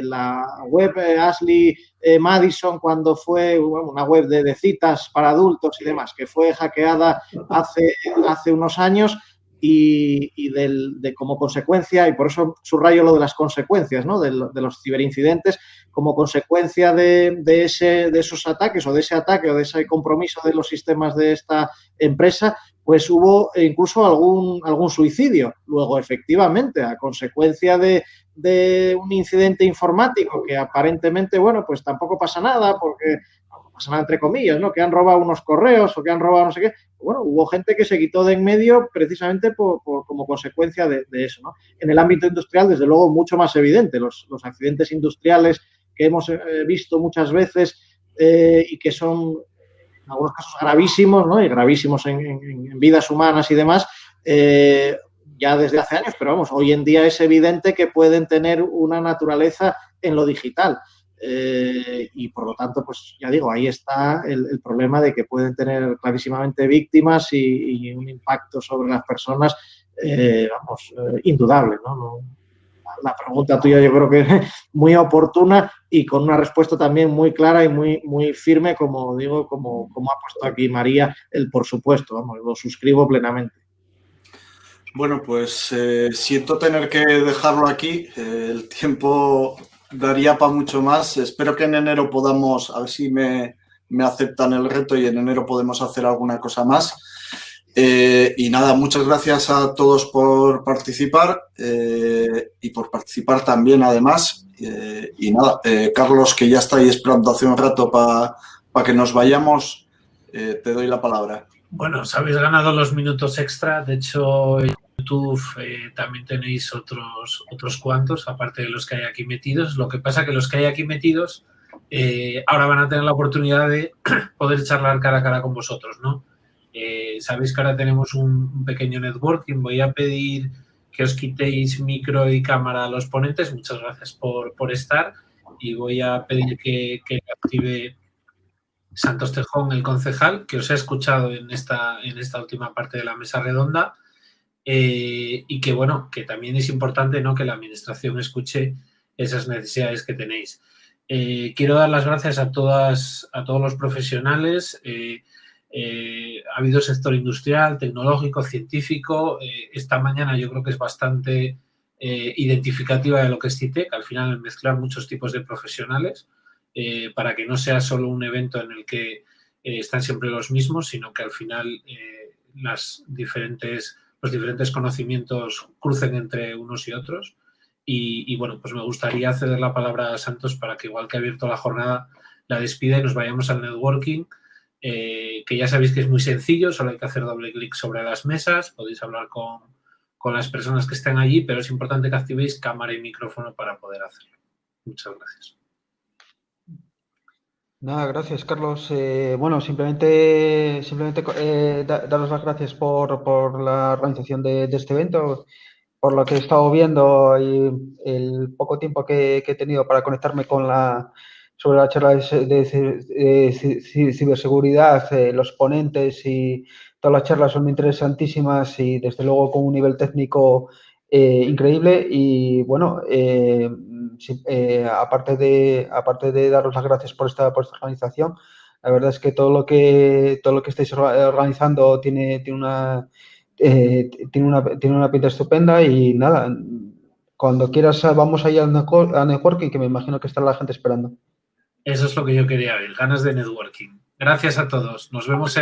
la web Ashley Madison, cuando fue una web de citas para adultos y demás, que fue hackeada hace unos años y como consecuencia, y por eso subrayo lo de las consecuencias, ¿no? de los ciberincidentes, como consecuencia de esos ataques o de ese ataque o de ese compromiso de los sistemas de esta empresa, pues hubo incluso algún suicidio. Luego, efectivamente, a consecuencia de un incidente informático que aparentemente, bueno, pues tampoco pasa nada porque pasa nada entre comillas, ¿no? Que han robado unos correos o que han robado no sé qué. Bueno, hubo gente que se quitó de en medio precisamente como consecuencia de eso, ¿no? En el ámbito industrial, desde luego, mucho más evidente. Los accidentes industriales que hemos visto muchas veces y que son, en algunos casos, gravísimos, ¿no? Y gravísimos en vidas humanas y demás, ya desde hace años, pero vamos, hoy en día es evidente que pueden tener una naturaleza en lo digital. Y por lo tanto, pues ya digo, ahí está el problema de que pueden tener clarísimamente víctimas y un impacto sobre las personas, indudable, ¿no? La pregunta tuya yo creo que es muy oportuna y con una respuesta también muy clara y muy firme, como digo, como ha puesto aquí María, el por supuesto, vamos, lo suscribo plenamente. Bueno, pues siento tener que dejarlo aquí. El tiempo daría para mucho más. Espero que en enero podamos, a ver si me aceptan el reto y en enero podemos hacer alguna cosa más. Y nada, muchas gracias a todos por participar y por participar también, además. Y nada, Carlos, que ya está ahí esperando hace un rato para que nos vayamos, te doy la palabra. Bueno, os habéis ganado los minutos extra. De hecho, en YouTube también tenéis otros cuantos, aparte de los que hay aquí metidos. Lo que pasa que los que hay aquí metidos ahora van a tener la oportunidad de poder charlar cara a cara con vosotros, ¿no? Sabéis que ahora tenemos un pequeño networking. Voy a pedir que os quitéis micro y cámara a los ponentes. Muchas gracias por estar. Y voy a pedir que active Santos Tejón, el concejal, que os he escuchado en esta última parte de la mesa redonda. Y que, bueno, que también es importante, ¿no?, que la administración escuche esas necesidades que tenéis. Quiero dar las gracias a todos los profesionales. Ha habido sector industrial, tecnológico, científico. Esta mañana yo creo que es bastante identificativa de lo que es CITEC, al final mezclar muchos tipos de profesionales para que no sea solo un evento en el que están siempre los mismos, sino que al final los diferentes conocimientos crucen entre unos y otros. Y bueno, pues me gustaría ceder la palabra a Santos para que, igual que ha abierto la jornada, la despida y nos vayamos al networking, que ya sabéis que es muy sencillo, solo hay que hacer doble clic sobre las mesas, podéis hablar con las personas que estén allí, pero es importante que activéis cámara y micrófono para poder hacerlo. Muchas gracias. Nada, gracias, Carlos. Bueno, simplemente daros las gracias por la organización de este evento, por lo que he estado viendo y el poco tiempo que he tenido para conectarme sobre la charla de ciberseguridad. Los ponentes y todas las charlas son interesantísimas y, desde luego, con un nivel técnico increíble. Y bueno, aparte de daros las gracias por esta organización, La verdad es que todo lo que estáis organizando tiene una pinta estupenda y nada, cuando quieras vamos ahí a networking, que me imagino que está la gente esperando. Eso es lo que yo quería ver, ganas de networking. Gracias a todos. Nos vemos